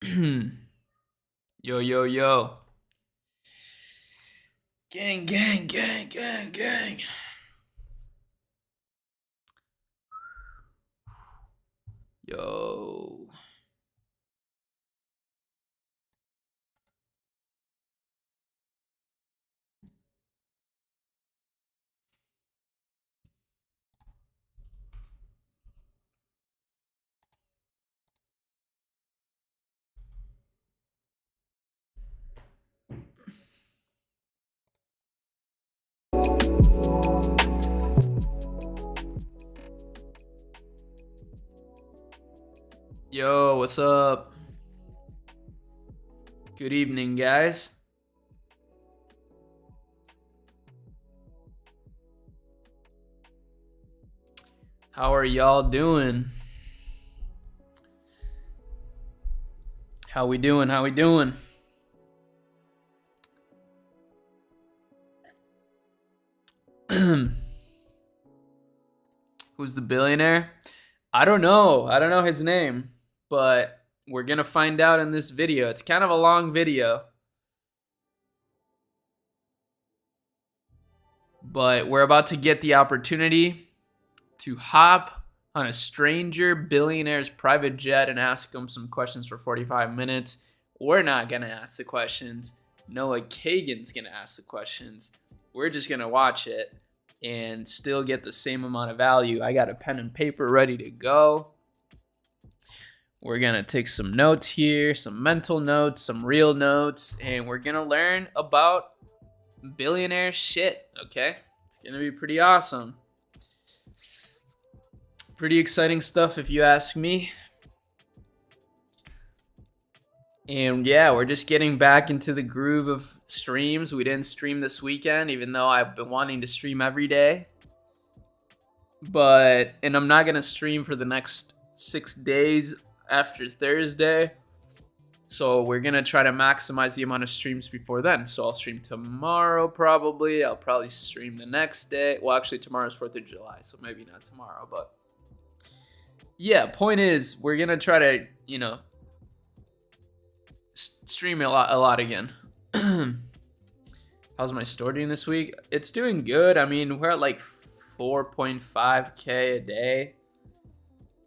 Yo, yo, yo. Gang, gang, gang, gang, gang. Yo. Yo, what's up? Good evening, guys. How are y'all doing? How we doing? How we doing? Who's the billionaire? I don't know. I don't know his name, but we're going to find out in this video. It's kind of a long video, but we're about to get the opportunity to hop on a stranger billionaire's private jet and ask him some questions for 45 minutes. We're not going to ask the questions. Noah Kagan's going to ask the questions. We're just going to watch it and still get the same amount of value. I got a pen and paper ready to go. We're going to take some notes here, some mental notes, some real notes, and we're going to learn about billionaire shit, okay? It's going to be pretty awesome. Pretty exciting stuff if you ask me. And yeah, we're just getting back into the groove of streams. We didn't stream this weekend, even though I've been wanting to stream every day. And I'm not going to stream for the next 6 days after Thursday. So we're going to try to maximize the amount of streams before then. So I'll stream tomorrow probably. I'll probably stream the next day. Well, actually tomorrow's 4th of July, so maybe not tomorrow, but yeah, point is we're going to try to, stream a lot again. How's my store doing this week? It's doing good. I mean, we're at like 4.5k a day.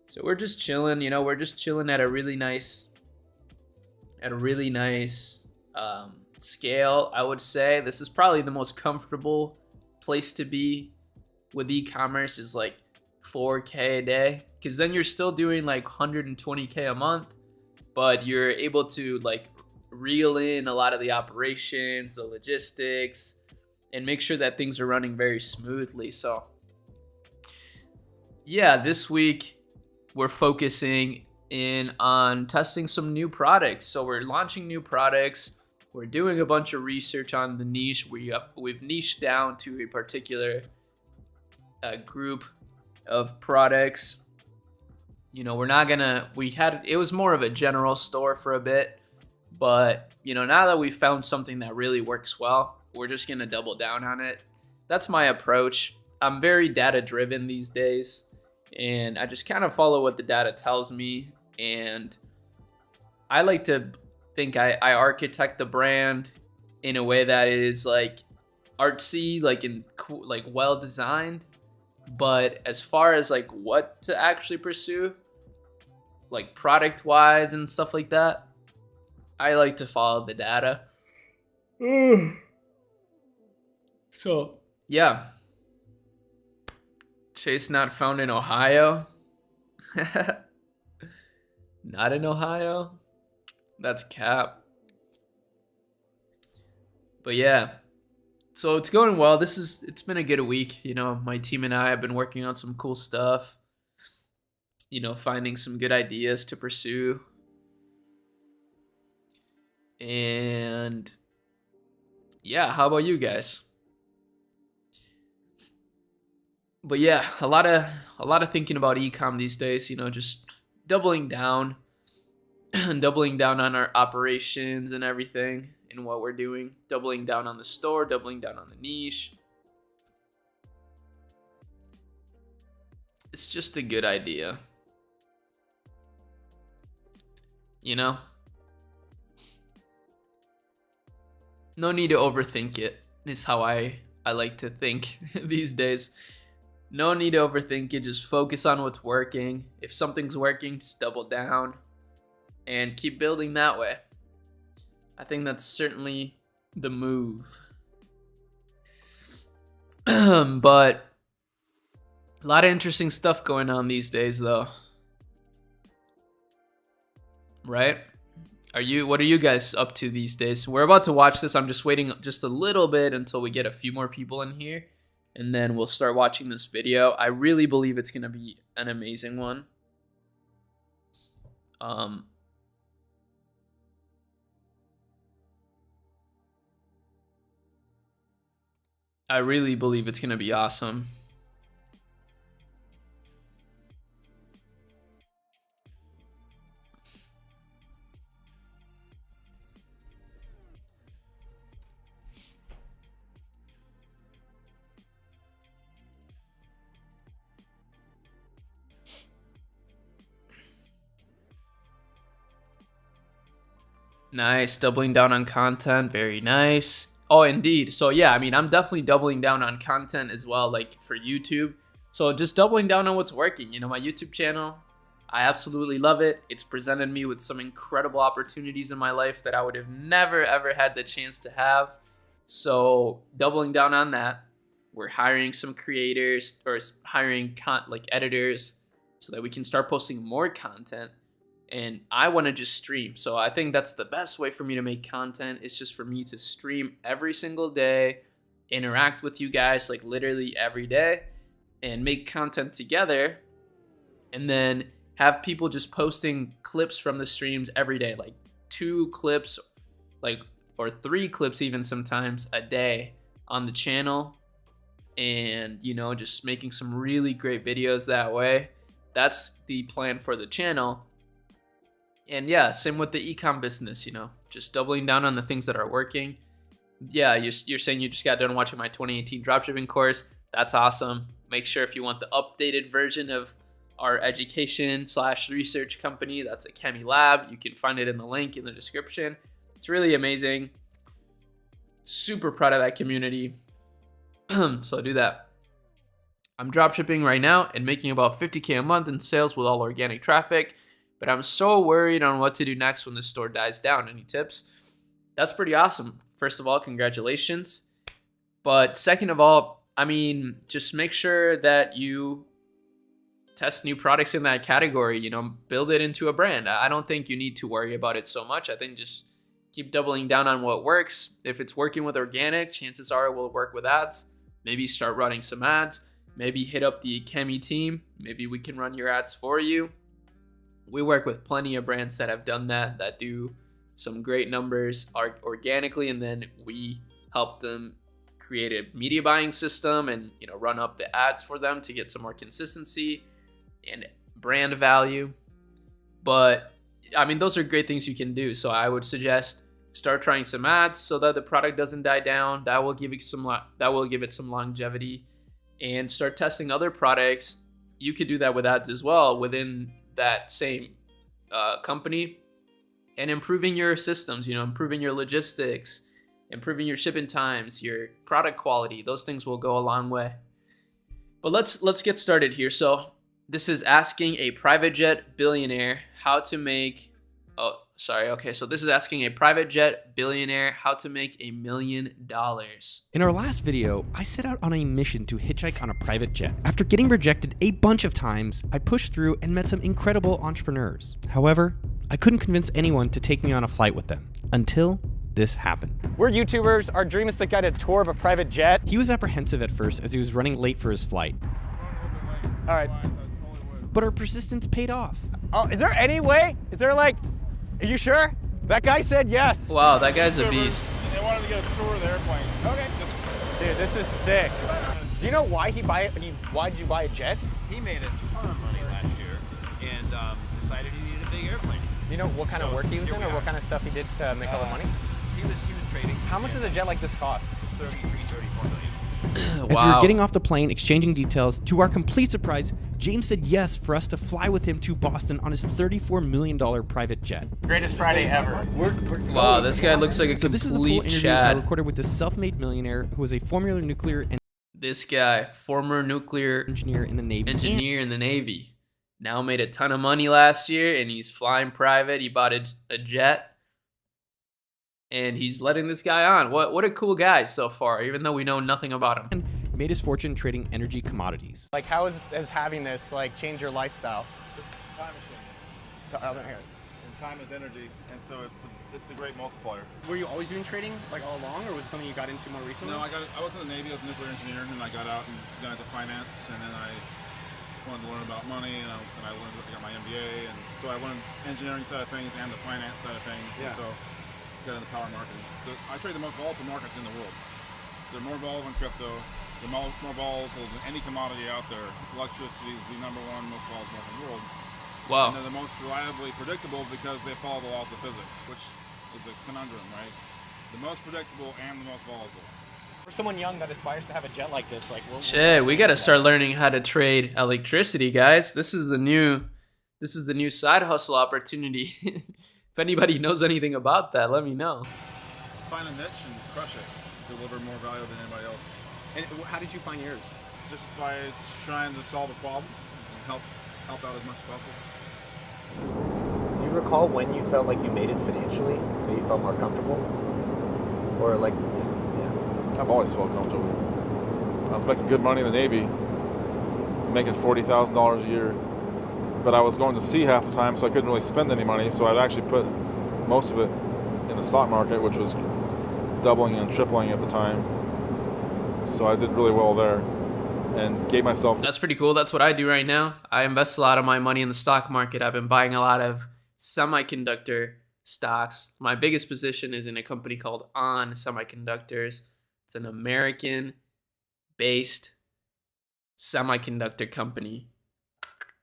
So we're just chilling, we're just chilling at a really nice scale, I would say. This is probably the most comfortable place to be with e-commerce is like 4k a day, because then you're still doing like 120k a month, but you're able to like reel in a lot of the operations, the logistics, and make sure that things are running very smoothly. So yeah, this week we're focusing in on testing some new products. So we're launching new products. We're doing a bunch of research on the niche. We've niched down to a particular group of products. It was more of a general store for a bit, but now that we found something that really works well, we're just gonna double down on it. That's my approach. I'm very data driven these days, and I just kind of follow what the data tells me. And I like to think I architect the brand in a way that is like artsy, like well designed. But as far as like what to actually pursue, like product wise and stuff like that, I like to follow the data. So yeah, Chase not found in Ohio. Not in Ohio. That's cap. But yeah, so it's going well. It's been a good week. My team and I have been working on some cool stuff. Finding some good ideas to pursue. And yeah, how about you guys? But yeah, a lot of thinking about ecom these days, just doubling down doubling down on our operations and everything and what we're doing, doubling down on the store, doubling down on the niche. It's just a good idea. No need to overthink it, is how I like to think these days. No need to overthink it. Just focus on what's working. If something's working, just double down and keep building that way. I think that's certainly the move. But a lot of interesting stuff going on these days, though. Right? What are you guys up to these days? We're about to watch this. I'm just waiting just a little bit until we get a few more people in here, and then we'll start watching this video. I really believe it's going to be an amazing one. I really believe it's going to be awesome. Nice, doubling down on content, very nice. Oh, indeed. So yeah, I mean, I'm definitely doubling down on content as well, like for YouTube. So just doubling down on what's working. You know, my YouTube channel, I absolutely love it. It's presented me with some incredible opportunities in my life that I would have never, ever had the chance to have. So doubling down on that. We're hiring some creators or hiring like editors so that we can start posting more content. And I want to just stream. So I think that's the best way for me to make content. It's just for me to stream every single day, interact with you guys like literally every day, and make content together. And then have people just posting clips from the streams every day, like 2 clips, like, or 3 clips even sometimes a day on the channel. And, you know, just making some really great videos that way. That's the plan for the channel. And yeah, same with the ecom business, you know, just doubling down on the things that are working. Yeah, you're saying you just got done watching my 2018 dropshipping course. That's awesome. Make sure if you want the updated version of our education/research company, that's at Chemi Lab. You can find it in the link in the description. It's really amazing. Super proud of that community. So do that. I'm dropshipping right now and making about 50K a month in sales with all organic traffic. But I'm so worried on what to do next when the store dies down. Any tips? That's pretty awesome. First of all, congratulations. But second of all, I mean, just make sure that you test new products in that category, you know, build it into a brand. I don't think you need to worry about it so much. I think just keep doubling down on what works. If it's working with organic, chances are it will work with ads. Maybe start running some ads. Maybe hit up the Chemi team. Maybe we can run your ads for you. We work with plenty of brands that have done that, that do some great numbers organically, and then we help them create a media buying system and, you know, run up the ads for them to get some more consistency and brand value. But I mean, those are great things you can do. So I would suggest start trying some ads so that the product doesn't die down. That will give it some longevity, and start testing other products. You could do that with ads as well within that same company, and improving your systems, you know, improving your logistics, improving your shipping times, your product quality. Those things will go a long way. But let's get started here. So this is asking a private jet billionaire how to make so this is asking a private jet billionaire how to make $1 million. In our last video, I set out on a mission to hitchhike on a private jet. After getting rejected a bunch of times, I pushed through and met some incredible entrepreneurs. However, I couldn't convince anyone to take me on a flight with them until this happened. We're YouTubers. Our dream is to get a tour of a private jet. He was apprehensive at first as he was running late for his flight. All right. But our persistence paid off. Oh, is there any way? Is there like, are you sure? That guy said yes. Wow, that guy's a beast. They wanted to get a tour of the airplane. Okay. Dude, this is sick. Do you know why why did you buy a jet? He made a ton of money last year and decided he needed a big airplane. Do you know what kind of work he was in, or what kind of stuff he did to make all the money? He was trading. How much does a jet like this cost? 34 million. As we were getting off the plane, exchanging details, to our complete surprise, James said yes for us to fly with him to Boston on his $34 million private jet. Greatest Friday ever. Wow, this guy looks like a So this is the full complete interview I Chad. recorded with this self-made millionaire who was a former nuclear This guy, former nuclear engineer in the Navy. engineer in the Navy, now made a ton of money last year, and he's flying private. He bought a jet, and he's letting this guy on. What a cool guy so far, even though we know nothing about him. And made his fortune trading energy commodities. Like, how has having this like changed your lifestyle? It's a time machine. Here. And time is energy, and so it's a great multiplier. Were you always doing trading like all along, or was it something you got into more recently? No, I was in the Navy as a nuclear engineer, and I got out and got into finance, and then I wanted to learn about money, and I got my MBA, and so I learned engineering side of things and the finance side of things, and so got into power marketing. I trade the most volatile markets in the world. They're more volatile than crypto. They're more volatile than any commodity out there. Electricity is the #1 most volatile market in the world. Wow. And they're the most reliably predictable because they follow the laws of physics, which is a conundrum, right? The most predictable and the most volatile. For someone young that aspires to have a jet like this, like, Shit, we got to start learning how to trade electricity, guys. This is the new side hustle opportunity. If anybody knows anything about that, let me know. Find a niche and crush it. Deliver more value than anybody else. And how did you find yours? Just by trying to solve a problem and help out as much as possible. Do you recall when you felt like you made it financially? That you felt more comfortable? Or like, yeah. I've always felt comfortable. I was making good money in the Navy, making $40,000 a year, but I was going to sea half the time, so I couldn't really spend any money, so I'd actually put most of it in the stock market, which was doubling and tripling at the time. So I did really well there and gave myself... That's pretty cool. That's what I do right now. I invest a lot of my money in the stock market. I've been buying a lot of semiconductor stocks. My biggest position is in a company called On Semiconductors. It's an American-based semiconductor company.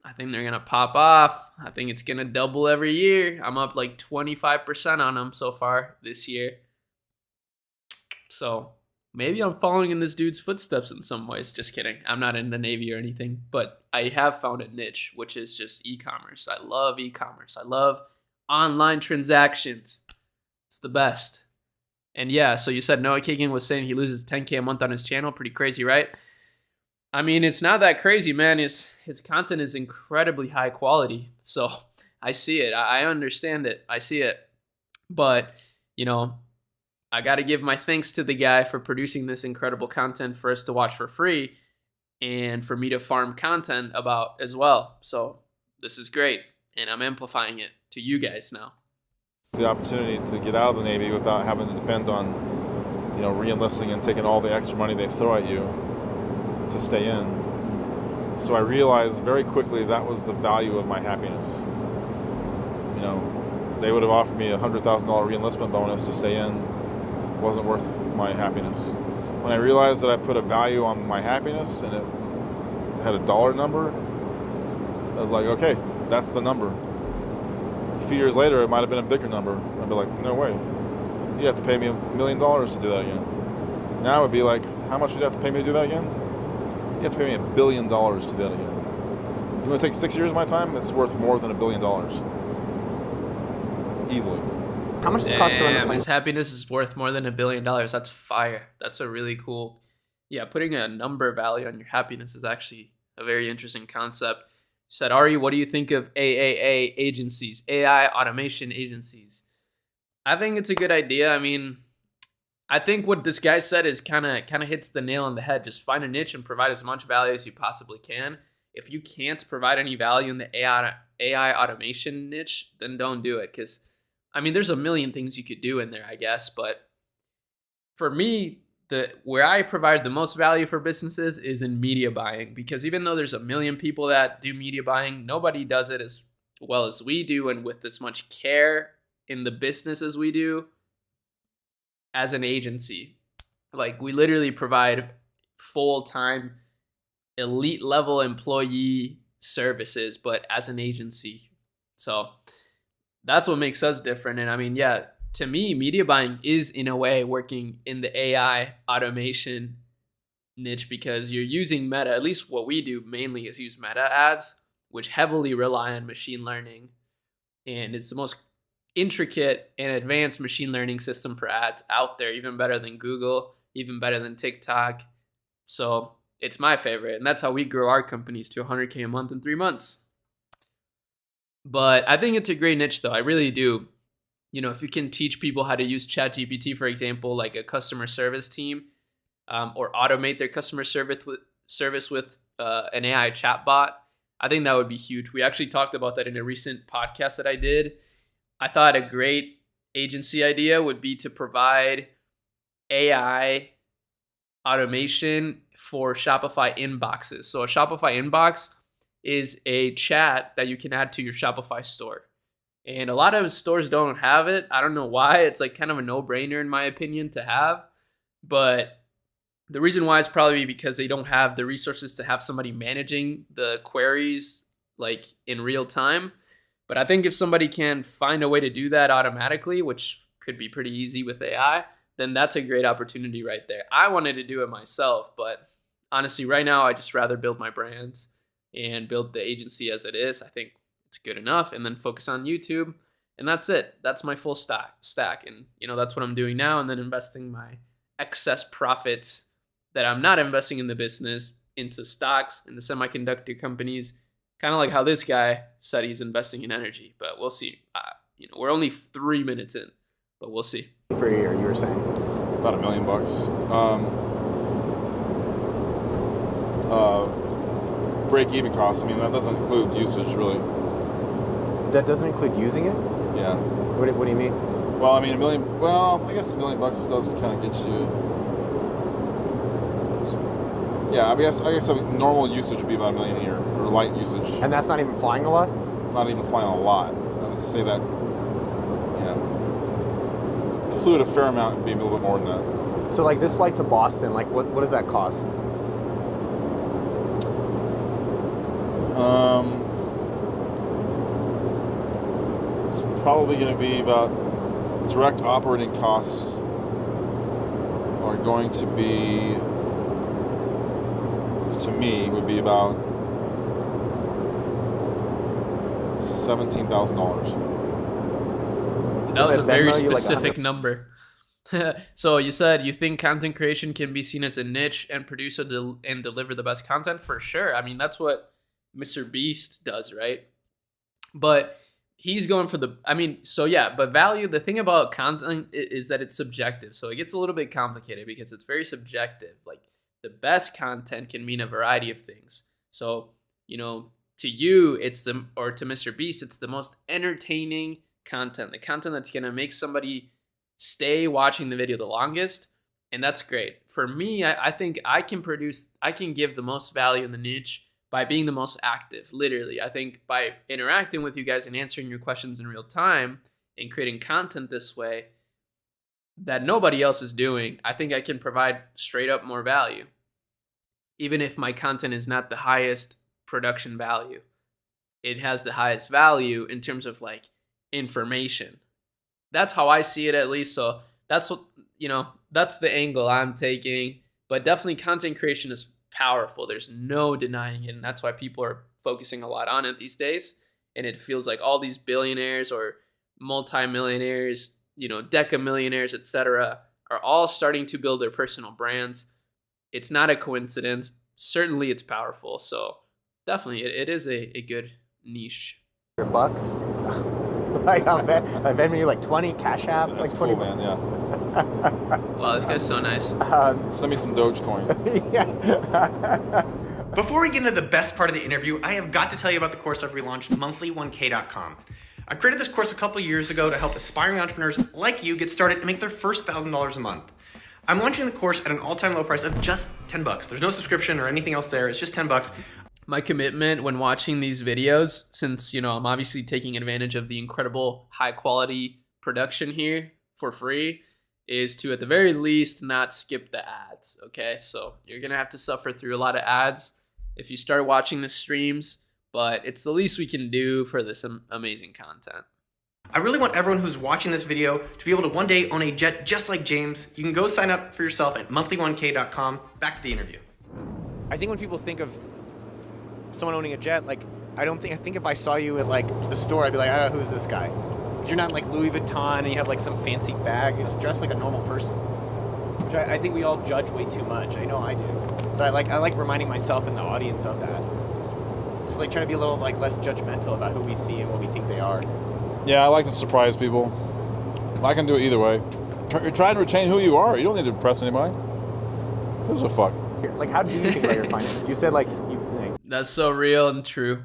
I think they're going to pop off. I think it's going to double every year. I'm up like 25% on them so far this year. So maybe I'm following in this dude's footsteps in some ways. Just kidding. I'm not in the Navy or anything, but I have found a niche, which is just e-commerce. I love e-commerce. I love online transactions. It's the best. And yeah, so you said Noah Kagan was saying he loses 10K a month on his channel. Pretty crazy, right? I mean, it's not that crazy, man. His content is incredibly high quality. So I see it. I understand it. I see it. But, you know, I got to give my thanks to the guy for producing this incredible content for us to watch for free and for me to farm content about as well. So this is great. And I'm amplifying it to you guys now. The opportunity to get out of the Navy without having to depend on, you know, re-enlisting and taking all the extra money they throw at you to stay in. So I realized very quickly that was the value of my happiness. You know, they would have offered me a $100,000 re-enlistment bonus to stay in. It wasn't worth my happiness. When I realized that I put a value on my happiness and it had a dollar number, I was like, okay, that's the number. A few years later, it might have been a bigger number. I'd be like, no way. You have to pay me $1 million to do that again. Now it would be like, how much would you have to pay me to do that again? You have to pay me $1 billion to do that again. You want to take 6 years of my time? It's worth more than $1 billion. Easily. How much does it cost to run the Damn, plane? his happiness is worth more than $1 billion. That's fire. That's a really cool... Yeah, putting a number value on your happiness is actually a very interesting concept. You said, Ari, what do you think of AAA agencies, AI automation agencies? I think it's a good idea. I mean, I think what this guy said is kind of hits the nail on the head. Just find a niche and provide as much value as you possibly can. If you can't provide any value in the AI automation niche, then don't do it. Because, I mean, there's a million things you could do in there, I guess. But for me, where I provide the most value for businesses is in media buying. Because even though there's a million people that do media buying, nobody does it as well as we do and with as much care in the business as we do as an agency. Like, we literally provide full-time elite level employee services, but as an agency. So that's what makes us different. And I mean, yeah, to me, media buying is in a way working in the AI automation niche because you're using meta. At least what we do mainly is use meta ads, which heavily rely on machine learning. And it's the most intricate and advanced machine learning system for ads out there, even better than Google, even better than TikTok. So it's my favorite. And that's how we grow our companies to 100K a month in 3 months. But I think it's a great niche, though. I really do. You know, if you can teach people how to use ChatGPT, for example, like a customer service team, or automate their customer service with an AI chatbot, I think that would be huge. We actually talked about that in a recent podcast that I did. I thought a great agency idea would be to provide AI automation for Shopify inboxes. So a Shopify inbox is a chat that you can add to your Shopify store. And a lot of stores don't have it. I don't know why. It's like kind of a no-brainer in my opinion to have. But the reason why is probably because they don't have the resources to have somebody managing the queries like in real time. But I think if somebody can find a way to do that automatically, which could be pretty easy with AI, then that's a great opportunity right there. I wanted to do it myself, but honestly, right now, I just rather build my brands and build the agency as it is. I think it's good enough, and then focus on YouTube, and that's it. That's my full stack. And, you know, that's what I'm doing now, and then investing my excess profits that I'm not investing in the business into stocks, into semiconductor companies, kind of like how this guy said he's investing in energy. But we'll see. You know, we're only 3 minutes in, but we'll see. For a year, you were saying? About $1 million. Break-even cost, I mean, that doesn't include usage, really. That doesn't include using it? Yeah. What do you mean? Well, I mean, I guess $1 million does kind of get you. Yeah, I guess normal usage would be about $1 million a year, or light usage. And that's not even flying a lot? Not even flying a lot. I would say that, yeah. If you flew at a fair amount, it'd be a little bit more than that. So like this flight to Boston, like what does that cost? It's probably going to be about direct operating costs are going to be, to me, would be about $17,000. That was a very specific number. So you said you think content creation can be seen as a niche and produce and deliver the best content? For sure. I mean, that's what Mr. Beast does, right? But he's going for but value, the thing about content is that it's subjective. So it gets a little bit complicated because it's very subjective. Like the best content can mean a variety of things. So, you know, to you, or to Mr. Beast, it's the most entertaining content, the content that's going to make somebody stay watching the video the longest. And that's great. For me, I think I can give the most value in the niche by being the most active, literally. I think by interacting with you guys and answering your questions in real time and creating content this way that nobody else is doing, I think I can provide straight up more value. Even if my content is not the highest production value, it has the highest value in terms of like information. That's how I see it, at least. So that's what, you know, that's the angle I'm taking. But definitely content creation is powerful. There's no denying it. And that's why people are focusing a lot on it these days. And it feels like all these billionaires or multimillionaires, you know, decamillionaires, etc., are all starting to build their personal brands. It's not a coincidence. Certainly it's powerful. So definitely it is a good niche. $100? Like I'll bet me like 20 Cash App, That's like 20. cool, man. Yeah. Wow, this guy's so nice. Send me some Dogecoin. Yeah. Before we get into the best part of the interview, I have got to tell you about the course I've relaunched, monthly1k.com. I created this course a couple years ago to help aspiring entrepreneurs like you get started and make their first $1,000 a month. I'm launching the course at an all-time low price of just $10. There's no subscription or anything else there. It's just $10. My commitment when watching these videos, since, you know, I'm obviously taking advantage of the incredible high quality production here for free, is to at the very least not skip the ads. Okay, so you're gonna have to suffer through a lot of ads if you start watching the streams, but it's the least we can do for this amazing content. I really want everyone who's watching this video to be able to one day own a jet just like James. You can go sign up for yourself at monthly1k.com. Back to the interview. I think when people think of someone owning a jet, like, I think if I saw you at like the store, I'd be like, I don't know, who's this guy? 'Cause you're not like Louis Vuitton and you have like some fancy bag. You're just dressed like a normal person. Which I think we all judge way too much. I know I do. So I like reminding myself and the audience of that. Just like trying to be a little like less judgmental about who we see and what we think they are. Yeah, I like to surprise people. I can do it either way. You're trying to retain who you are. You don't need to impress anybody. Who gives a fuck? Like, how do you think about your finances? You said like That's so real and true.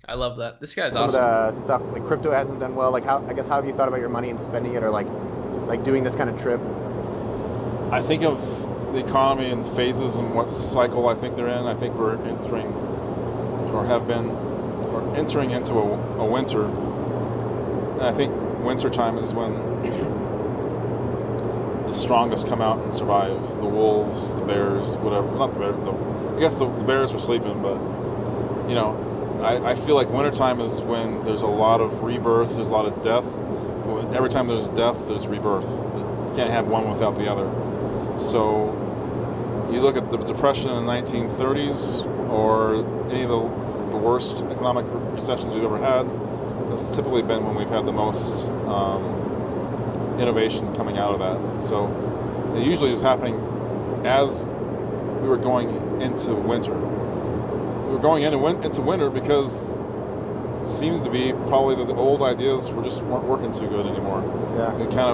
I love that. This guy's some awesome. of the stuff like crypto hasn't done well. Like, how have you thought about your money and spending it, or like doing this kind of trip? I think of the economy in phases and what cycle I think they're in. I think we're entering, or have been, or entering into a winter. And I think winter time is when the strongest come out and survive. The wolves, the bears, whatever. Not the bears. I guess the bears are sleeping, but you know, I feel like wintertime is when there's a lot of rebirth, there's a lot of death. But every time there's death, there's rebirth. You can't have one without the other. So you look at the Depression in the 1930s, or any of the worst economic recessions we've ever had. That's typically been when we've had the most innovation coming out of that. So it usually is happening as we were going into winter. We were going into winter because it seemed to be probably that the old ideas weren't working too good anymore. Yeah. It kind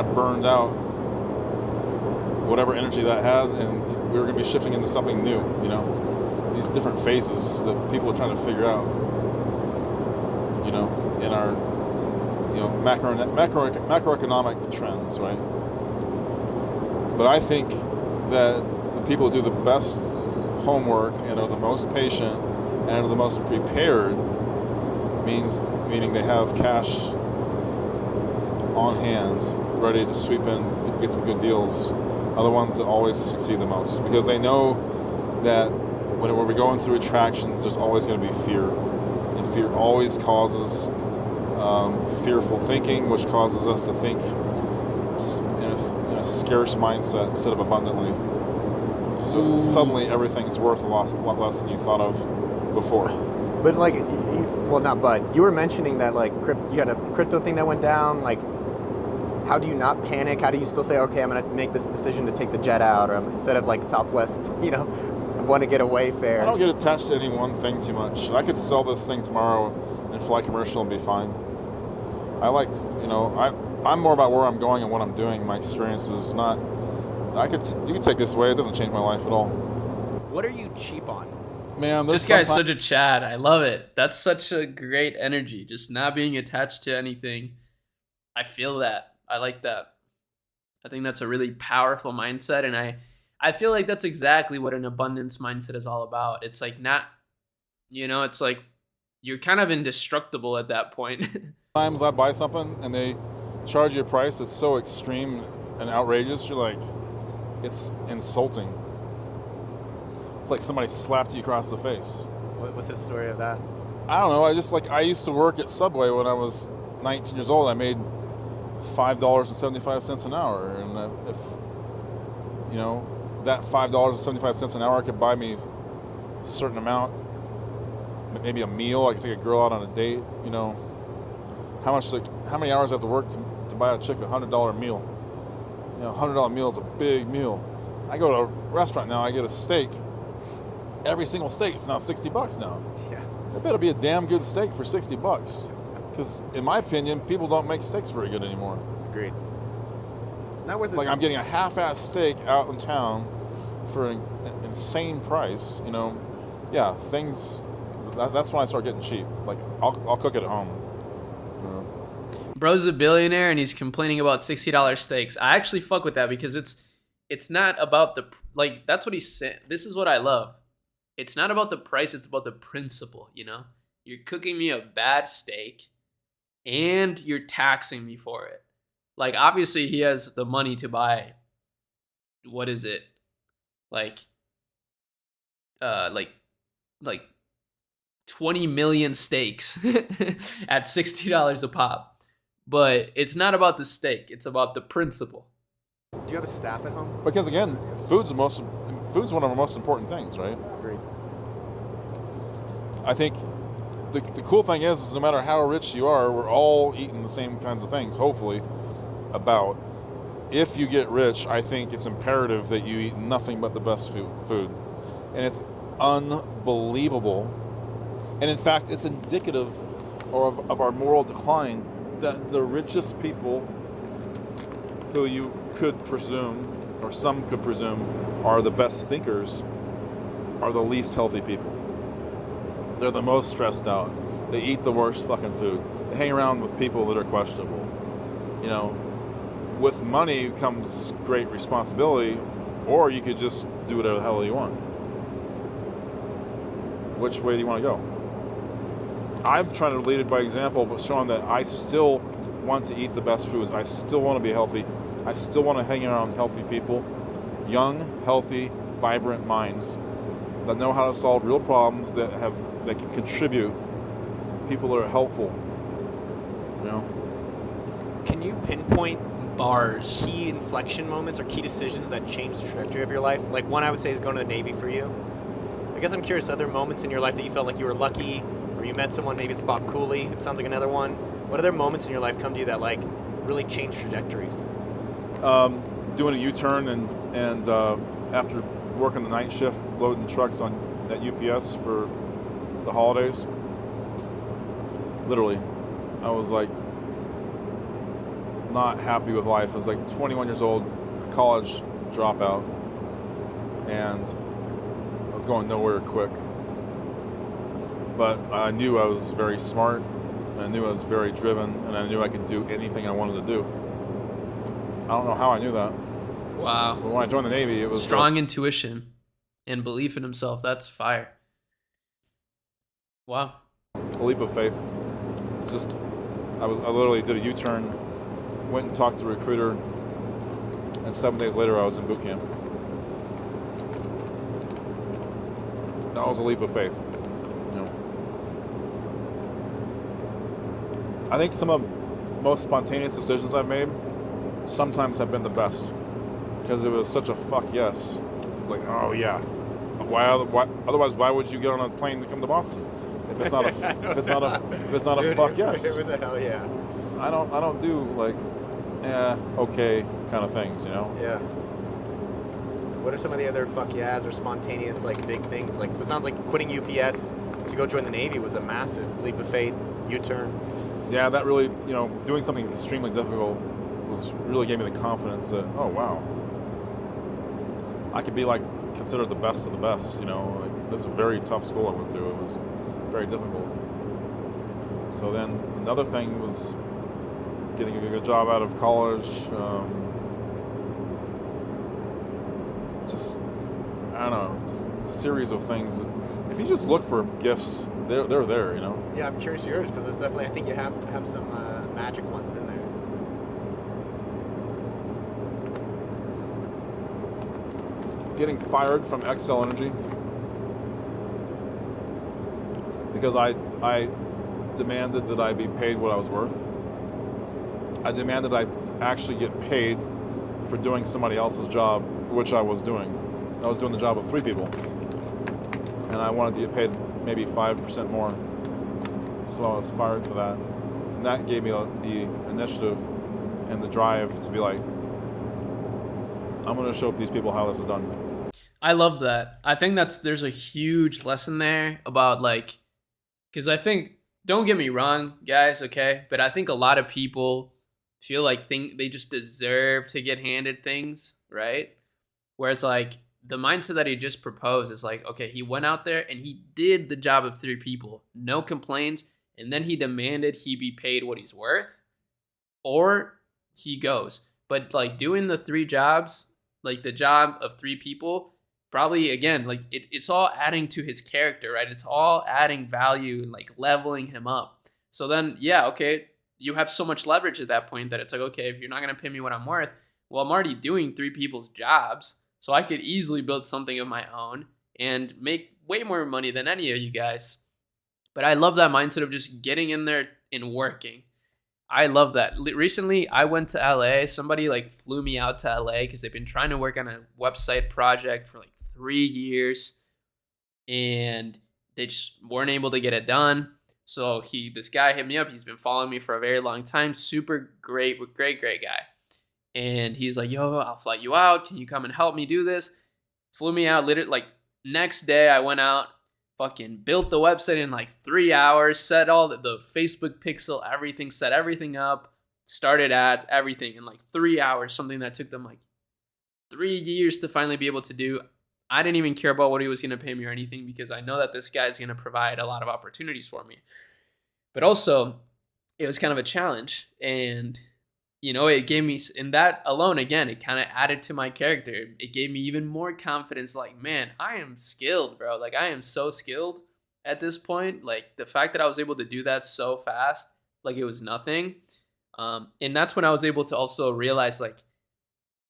of burned out whatever energy that had, and we were going to be shifting into something new. You know, these different phases that people are trying to figure out. You know, in our macroeconomic trends, right? But I think that the people who do the best homework and are the most patient and are the most prepared, meaning they have cash on hand, ready to sweep in, get some good deals, are the ones that always succeed the most, because they know that when we're going through attractions, there's always going to be fear, and fear always causes fearful thinking, which causes us to think in a scarce mindset instead of abundantly. So suddenly everything's worth a lot less than you thought of before. But like, you were mentioning that like you had a crypto thing that went down. Like, how do you not panic? How do you still say, okay, I'm gonna make this decision to take the jet out, or instead of like Southwest, I want to get away fare? I don't get attached to any one thing too much. I could sell this thing tomorrow and fly commercial and be fine. I'm more about where I'm going and what I'm doing. My experiences, not. You could take this away. It doesn't change my life at all. What are you cheap on? Man, This guy's such a Chad. I love it. That's such a great energy. Just not being attached to anything. I feel that. I like that. I think that's a really powerful mindset, and I feel like that's exactly what an abundance mindset is all about. It's like it's like you're kind of indestructible at that point. Times I buy something and they charge you a price that's so extreme and outrageous, you're like, it's insulting. It's like somebody slapped you across the face. What's the story of that? I don't know. I used to work at Subway when I was 19 years old. I made $5.75 an hour, and if that $5.75 an hour could buy me a certain amount, maybe a meal. I could take a girl out on a date. How many hours I have to work to buy a chick a $100 meal? $100 meal is a big meal. I go to a restaurant now, I get a steak. Every single steak is now $60 now. Yeah. It better be a damn good steak for $60. Because in my opinion, people don't make steaks very good anymore. Agreed. It's like I'm getting a half-ass steak out in town for an insane price. Yeah, things. That's when I start getting cheap. Like I'll cook it at home. Bro's a billionaire and he's complaining about $60 steaks. I actually fuck with that because it's not about that's what he's saying. This is what I love. It's not about the price, it's about the principle, You're cooking me a bad steak and you're taxing me for it. Like, obviously he has the money to buy, what is it? Like 20 million steaks at $60 a pop. But it's not about the steak. It's about the principle. Do you have a staff at home? Because again, food's the most food's one of our most important things, right? Agreed. I think the cool thing is no matter how rich you are, we're all eating the same kinds of things, hopefully, about. If you get rich, I think it's imperative that you eat nothing but the best food. And it's unbelievable. And in fact, it's indicative of our moral decline that the richest people who you could presume, or some could presume, are the best thinkers, are the least healthy people. They're the most stressed out. They eat the worst fucking food. They hang around with people that are questionable. You know, with money comes great responsibility, or you could just do whatever the hell you want. Which way do you want to go? I'm trying to lead it by example, but showing that I still want to eat the best foods. I still want to be healthy. I still want to hang around healthy people, young, healthy, vibrant minds that know how to solve real problems, that can contribute, people that are helpful. You know? Can you pinpoint Bars. key inflection moments or key decisions that changed the trajectory of your life? Like one I would say is going to the Navy for you. I guess I'm curious, other moments in your life that you felt like you were lucky, or you met someone, maybe it's Bob Cooley, it sounds like another one. What other moments in your life come to you that like really changed trajectories? Doing a U-turn and after working the night shift, loading trucks on at UPS for the holidays, literally, I was like not happy with life. I was like 21 years old, a college dropout, and I was going nowhere quick. But I knew I was very smart, and I knew I was very driven, and I knew I could do anything I wanted to do. I don't know how I knew that. Wow. But when I joined the Navy, it was strong intuition and belief in himself. That's fire. Wow. a leap of faith. It's just, I literally did a U-turn, went and talked to a recruiter, and 7 days later I was in boot camp. That was a leap of faith, you know. I think some of the most spontaneous decisions I've made sometimes have been the best, because it was such a fuck yes. It's like, oh yeah. Otherwise, why would you get on a plane to come to Boston? If it's not a Dude, fuck yes. It was a hell yeah. I don't do like okay kind of things, you know. Yeah. What are some of the other fuck yeahs or spontaneous like big things? Like, so it sounds like quitting UPS to go join the Navy was a massive leap of faith, U-turn. Yeah, that really, you know, doing something extremely difficult really gave me the confidence that, oh wow, I could be like considered the best of the best, you know. Like, this is a very tough school I went through. It was very difficult. So then another thing was getting a good job out of college. Just, I don't know, just a series of things. If you just look for gifts, they're there, you know. Yeah, I'm curious yours, because it's definitely, I think you have some magic ones in there. Getting fired from Excel Energy because I demanded that I be paid what I was worth. I demanded I actually get paid for doing somebody else's job, which I was doing. I was doing the job of 3 people, and I wanted to get paid maybe 5% more. So I was fired for that, and that gave me the initiative and the drive to be like, I'm going to show these people how this is done. I love that. I think there's a huge lesson there about like, because I think, don't get me wrong, guys, okay? But I think a lot of people feel like they just deserve to get handed things, right? Whereas like the mindset that he just proposed is like, okay, he went out there and he did the job of 3 people, no complaints, and then he demanded he be paid what he's worth, or he goes. But like doing the 3 jobs, like the job of 3 people, probably again, like it's all adding to his character, right? It's all adding value and like leveling him up. So then, yeah, okay, you have so much leverage at that point that it's like, okay, if you're not going to pay me what I'm worth, well, I'm already doing 3 people's jobs. So I could easily build something of my own and make way more money than any of you guys. But I love that mindset of just getting in there and working. I love that. Recently, I went to LA. Somebody like flew me out to LA because they've been trying to work on a website project for like 3 years, and they just weren't able to get it done. So this guy hit me up. He's been following me for a very long time. Super great guy. And he's like, yo, I'll fly you out. Can you come and help me do this? Flew me out. Literally, like, next day I went out, fucking built the website in like 3 hours, set all the Facebook pixel, everything, set everything up, started ads, everything in like 3 hours, something that took them like 3 years to finally be able to do. I didn't even care about what he was going to pay me or anything, because I know that this guy's going to provide a lot of opportunities for me. But also, it was kind of a challenge. And, you know, it gave me, in that alone, again, it kind of added to my character. It gave me even more confidence. Like, man, I am skilled, bro. Like, I am so skilled at this point. Like, the fact that I was able to do that so fast, like it was nothing. And that's when I was able to also realize, like,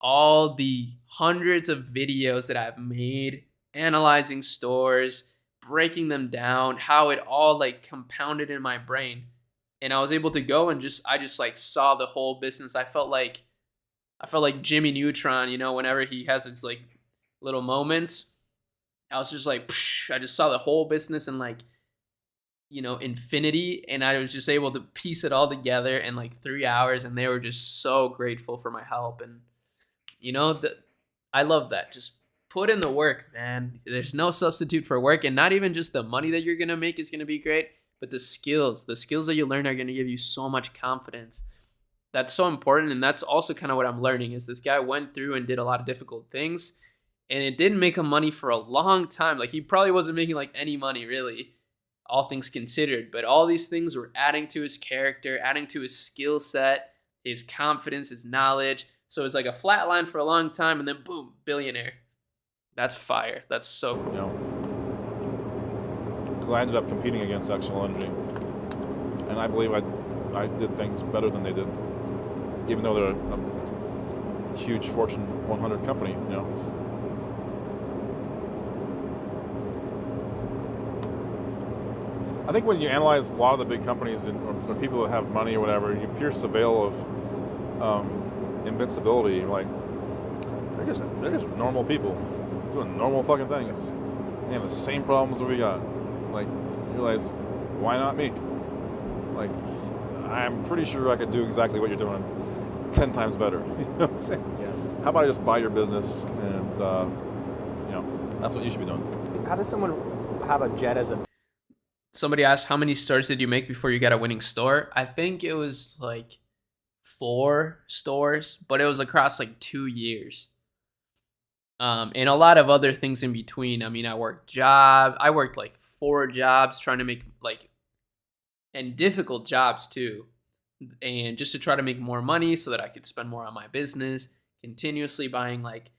all the hundreds of videos that I've made analyzing stores, breaking them down, how it all like compounded in my brain. And I was able to go and I just like saw the whole business. I felt like Jimmy Neutron, you know, whenever he has his like little moments. I was just like, psh, I just saw the whole business in like, you know, infinity. And I was just able to piece it all together in like 3 hours. And they were just so grateful for my help. And, you know, I love that. Just put in the work, man. There's no substitute for work. And not even just the money that you're going to make is going to be great, but the skills that you learn are going to give you so much confidence. That's so important. And that's also kind of what I'm learning is this guy went through and did a lot of difficult things, and it didn't make him money for a long time. Like, he probably wasn't making like any money really, all things considered, but all these things were adding to his character, adding to his skill set, his confidence, his knowledge. So it's like a flat line for a long time, and then boom, billionaire. That's fire. That's so cool. You know, because I ended up competing against External Energy, and I believe I did things better than they did, even though they're a huge Fortune 100 company. You know. I think when you analyze a lot of the big companies or people that have money or whatever, you pierce the veil of invincibility. You're like, they're just normal people doing normal fucking things. They have the same problems that we got. Like, you realize, why not me? Like, I'm pretty sure I could do exactly what you're doing 10 times better. You know what I'm saying? Yes. How about I just buy your business and, you know, that's what you should be doing. How does someone have a jet as a... Somebody asked, how many stores did you make before you got a winning store? I think it was like 4 stores, but it was across like 2 years. And a lot of other things in between. I mean, I worked like 4 jobs trying to make like, and difficult jobs too. And just to try to make more money so that I could spend more on my business, continuously buying, like,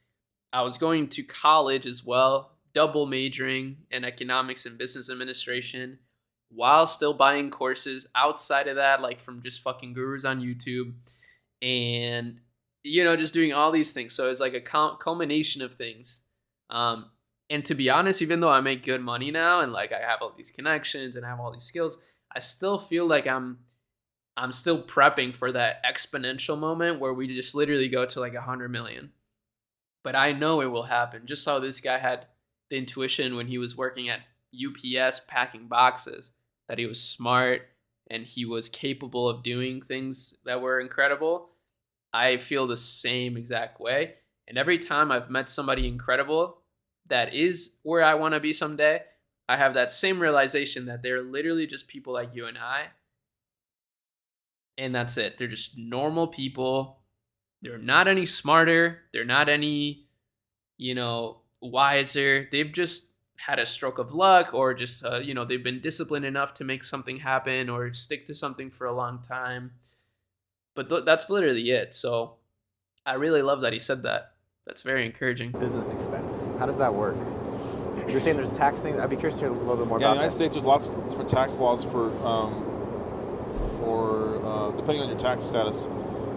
I was going to college as well, double majoring in economics and business administration, while still buying courses outside of that, like from just fucking gurus on YouTube, and, you know, just doing all these things. So it's like a culmination of things. And to be honest, even though I make good money now and like I have all these connections and I have all these skills, I still feel like I'm still prepping for that exponential moment where we just literally go to like 100 million. But I know it will happen. Just how this guy had the intuition when he was working at UPS packing boxes, that he was smart and he was capable of doing things that were incredible. I feel the same exact way. And every time I've met somebody incredible that is where I want to be someday, I have that same realization that they're literally just people like you and I. And that's it. They're just normal people. They're not any smarter. They're not any, you know, wiser. They've just had a stroke of luck, or just, you know, they've been disciplined enough to make something happen or stick to something for a long time. But that's literally it. So I really love that he said that. That's very encouraging. business expense? How does that work? You're saying there's tax things. I'd be curious to hear a little bit more Yeah, in about the United States, there's lots of different tax laws for depending on your tax status.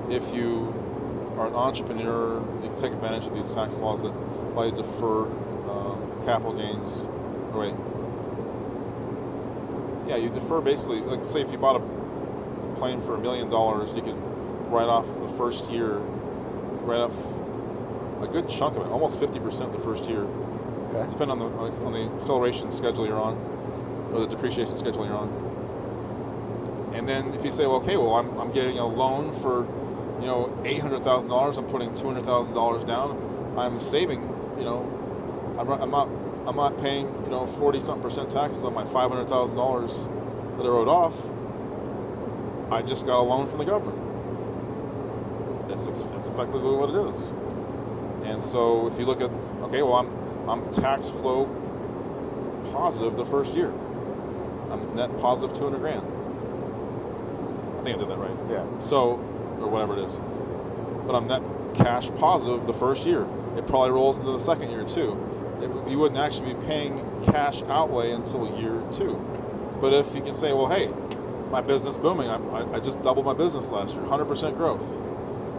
If you are an entrepreneur, you can take advantage of these tax laws that allow you to defer capital gains. Or wait. Yeah, you defer basically, like say if you bought a plane for $1 million, you could write off the first year, write off a good chunk of it, almost 50% the first year. Okay. Depending on the acceleration schedule you're on, or the depreciation schedule you're on. And then if you say, well, okay, well, I'm getting a loan for, $800,000. I'm putting $200,000 down. I'm saving, I'm not paying 40-something% taxes on my $500,000 that I wrote off. I just got a loan from the government. That's effectively what it is. And so if you look at, okay, well, I'm tax flow positive the first year. I'm net positive $200,000. I think I did that right. Yeah. So, or whatever it is. But I'm net cash positive the first year. It probably rolls into the second year too. You wouldn't actually be paying cash outlay until year 2. But if you can say, well, hey, my business booming. I just doubled my business last year, 100% growth.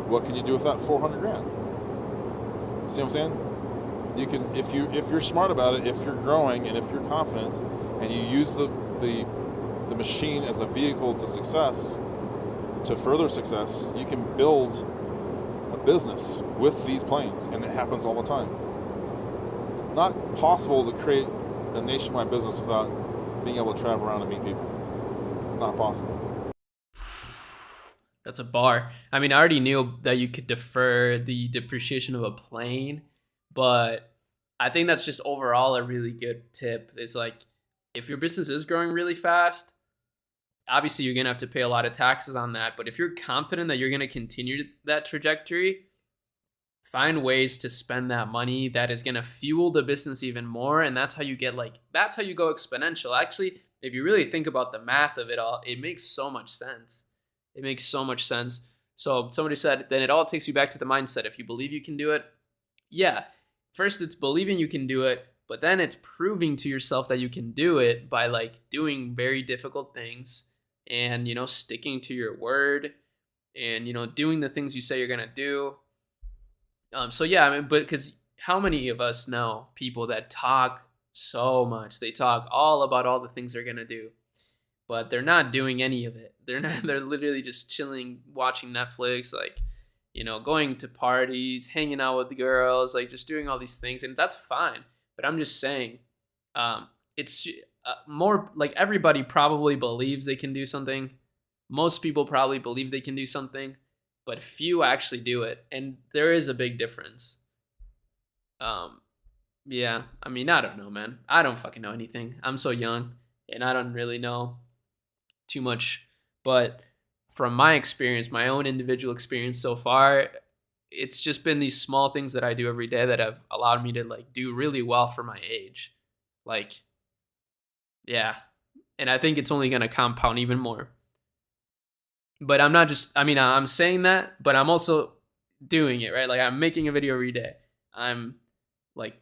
What can you do with that $400,000? See what I'm saying? You can, if you're smart about it, if you're growing and if you're confident, and you use the machine as a vehicle to success, to further success, you can build a business with these planes, and it happens all the time. Not possible to create a nationwide business without being able to travel around and meet people. It's not possible. That's a bar. I mean, I already knew that you could defer the depreciation of a plane, but I think that's just overall a really good tip. It's like, if your business is growing really fast, obviously you're going to have to pay a lot of taxes on that. But if you're confident that you're going to continue that trajectory, find ways to spend that money that is going to fuel the business even more. And that's how you get that's how you go exponential. Actually, if you really think about the math of it all, it makes so much sense. It makes so much sense. So somebody said, then it all takes you back to the mindset. If you believe you can do it, yeah. First, it's believing you can do it, but then it's proving to yourself that you can do it by doing very difficult things and, sticking to your word and, doing the things you say you're going to do. So yeah, I mean, but because how many of us know people that talk so much? They talk all about all the things they're going to do, but they're not doing any of it. They're literally just chilling, watching Netflix, going to parties, hanging out with the girls, just doing all these things. And that's fine. But I'm just saying, it's more everybody probably believes they can do something. Most people probably believe they can do something, but few actually do it. And there is a big difference. Yeah, I mean, I don't know, man. I don't fucking know anything. I'm so young and I don't really know too much. But from my experience, my own individual experience so far, it's just been these small things that I do every day that have allowed me to do really well for my age. Yeah. And I think it's only going to compound even more. But I'm saying that, but I'm also doing it, right? I'm making a video every day. I'm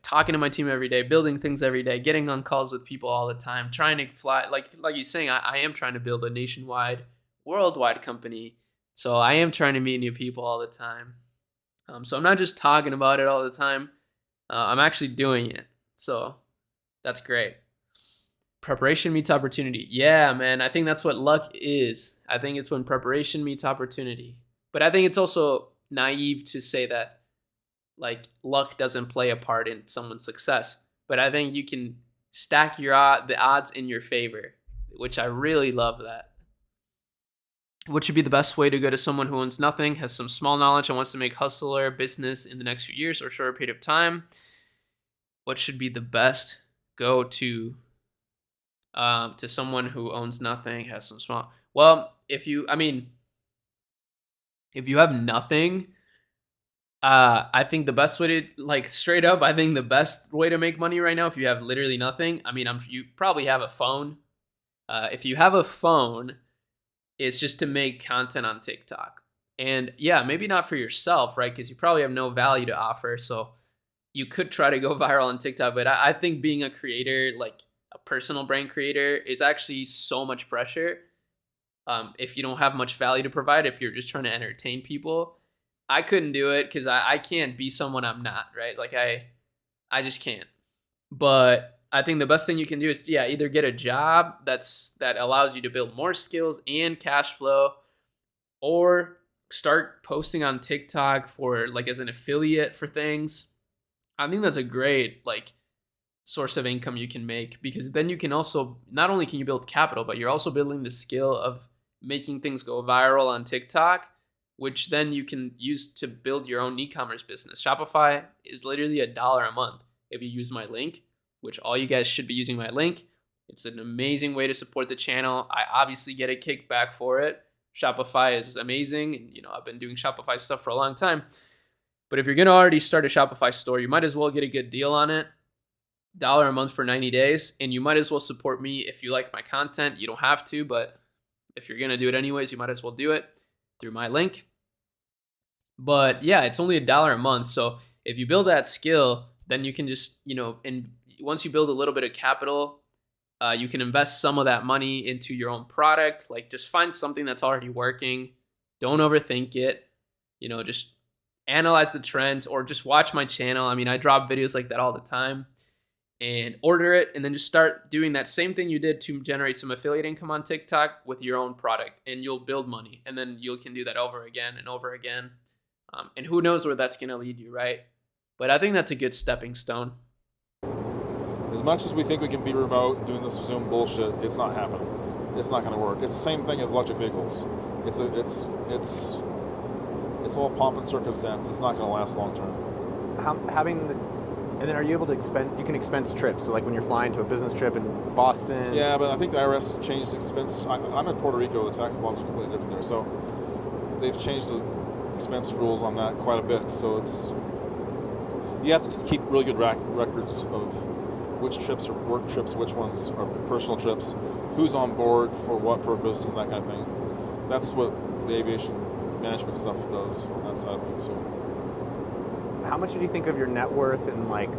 talking to my team every day, building things every day, getting on calls with people all the time, trying to fly. Like you're saying, I am trying to build a nationwide, worldwide company. So I am trying to meet new people all the time. So I'm not just talking about it all the time. I'm actually doing it. So that's great. Preparation meets opportunity. Yeah, man. I think that's what luck is. I think it's when preparation meets opportunity. But I think it's also naive to say that luck doesn't play a part in someone's success. But I think you can stack the odds in your favor, which I really love that. What should be the best way to go to someone who owns nothing, has some small knowledge, and wants to make hustler business in the next few years or shorter period of time? What should be the best go to someone who owns nothing, has some small? Well, if you have nothing, I think the best way to straight up, I think the best way to make money right now, if you have literally nothing, you probably have a phone. If you have a phone, it's just to make content on TikTok. And yeah, maybe not for yourself, right? Because you probably have no value to offer. So you could try to go viral on TikTok. But I think being a creator, a personal brand creator, is actually so much pressure. If you don't have much value to provide, if you're just trying to entertain people, I couldn't do it because I can't be someone I'm not, right? I just can't. But I think the best thing you can do is, either get a job that allows you to build more skills and cash flow, or start posting on TikTok for as an affiliate for things. I think that's a great source of income you can make, because then you can also, not only can you build capital, but you're also building the skill of making things go viral on TikTok, which then you can use to build your own e-commerce business. Shopify is literally $1 a month if you use my link, which all you guys should be using my link. It's an amazing way to support the channel. I obviously get a kickback for it. Shopify is amazing. And, you know, I've been doing Shopify stuff for a long time. But if you're going to already start a Shopify store, you might as well get a good deal on it. $1 a month for 90 days. And you might as well support me if you like my content. You don't have to, but if you're going to do it anyways, you might as well do it through my link. But yeah, it's only $1 a month. So if you build that skill, then you can just, you know, and once you build a little bit of capital, you can invest some of that money into your own product. Like, just find something that's already working. Don't overthink it. You know, just analyze the trends, or just watch my channel. I mean, I drop videos like that all the time, and order it, and then just start doing that same thing you did to generate some affiliate income on TikTok with your own product, and you'll build money. And then you can do that over again and over again. And who knows where that's going to lead you, right? But I think that's a good stepping stone. As much as we think we can be remote doing this Zoom bullshit, it's not happening. It's not going to work. It's the same thing as electric vehicles. It's all pomp and circumstance. It's not going to last long term. And then are you able to you can expense trips? So like when you're flying to a business trip in Boston. Yeah, but I think the IRS changed expense. I'm in Puerto Rico. The tax laws are completely different there. So they've changed the expense rules on that quite a bit. So you have to keep really good records of which trips are work trips, which ones are personal trips, who's on board for what purpose, and that kind of thing. That's what the aviation management stuff does on that side of things. So, how much do you think of your net worth and like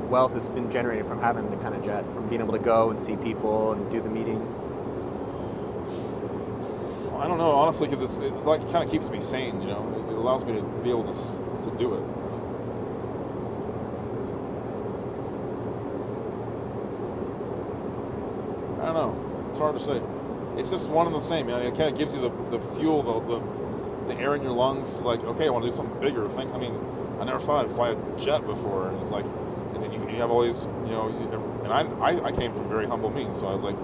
wealth has been generated from having the kind of jet, from being able to go and see people and do the meetings? I don't know, honestly, because it's like it kind of keeps me sane. You know, it allows me to be able to do it. I don't know. It's hard to say. It's just one and the same. It kind of gives you the fuel, the air in your lungs to like, okay, I want to do something bigger. I mean, I never thought I'd fly a jet before. And it's like, and then you have all these, you know, and I came from very humble means, so I was like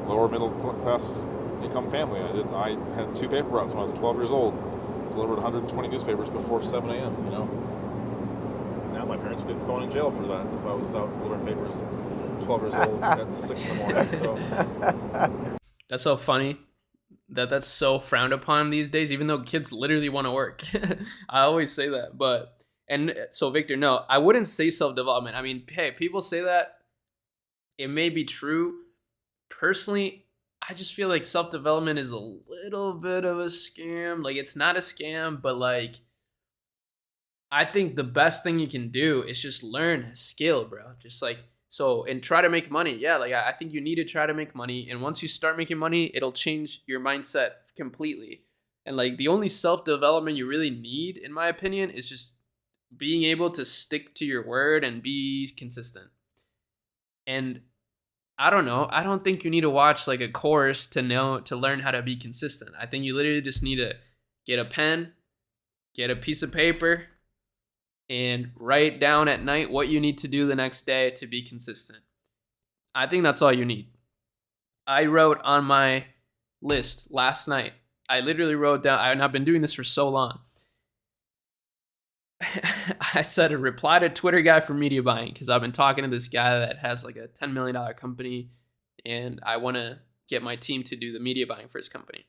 lower middle class income family. I had 2 paper routes when I was 12 years old. Delivered 120 newspapers before 7 a.m. You know. Now my parents would get thrown in jail for that if I was out delivering papers. 12 years old at 6 in the morning. So that's so funny that's so frowned upon these days, even though kids literally want to work. I always say that. And so Victor, no, I wouldn't say self-development. I mean, hey, people say that. It may be true. Personally, I just feel like self-development is a little bit of a scam. Like, it's not a scam, but like, I think the best thing you can do is just learn a skill, bro. Just like, so, and try to make money. Yeah, like I think you need to try to make money. And once you start making money, it'll change your mindset completely. And like, the only self-development you really need, in my opinion, is just being able to stick to your word and be consistent. And I don't know. I don't think you need to watch like a course to learn how to be consistent. I think you literally just need to get a pen, get a piece of paper, and write down at night what you need to do the next day to be consistent. I think that's all you need. I wrote on my list last night. I literally wrote down, and I've been doing this for so long. I said a reply to Twitter guy for media buying, because I've been talking to this guy that has like a $10 million company, and I want to get my team to do the media buying for his company.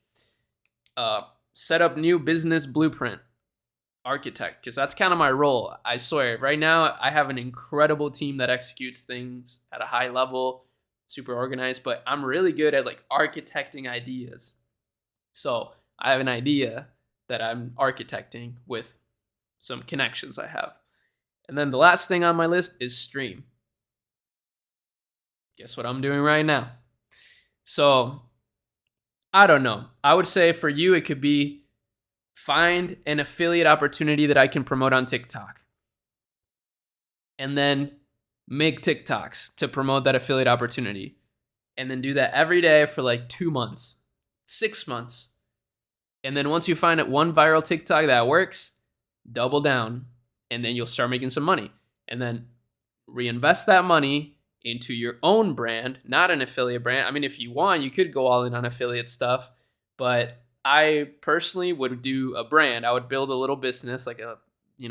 Set up new business blueprint. Architect, because that's kind of my role. I swear, right now I have an incredible team that executes things at a high level, super organized, but I'm really good at like architecting ideas. So I have an idea that I'm architecting with some connections I have. And then the last thing on my list is stream. Guess what I'm doing right now? So I don't know. I would say for you, it could be find an affiliate opportunity that I can promote on TikTok, and then make TikToks to promote that affiliate opportunity, and then do that every day for like 2 months, 6 months. And then once you find it one viral TikTok that works, double down, and then you'll start making some money. And then reinvest that money into your own brand, not an affiliate brand. I mean, if you want, you could go all in on affiliate stuff, but I personally would do a brand. I would build a little business, like a,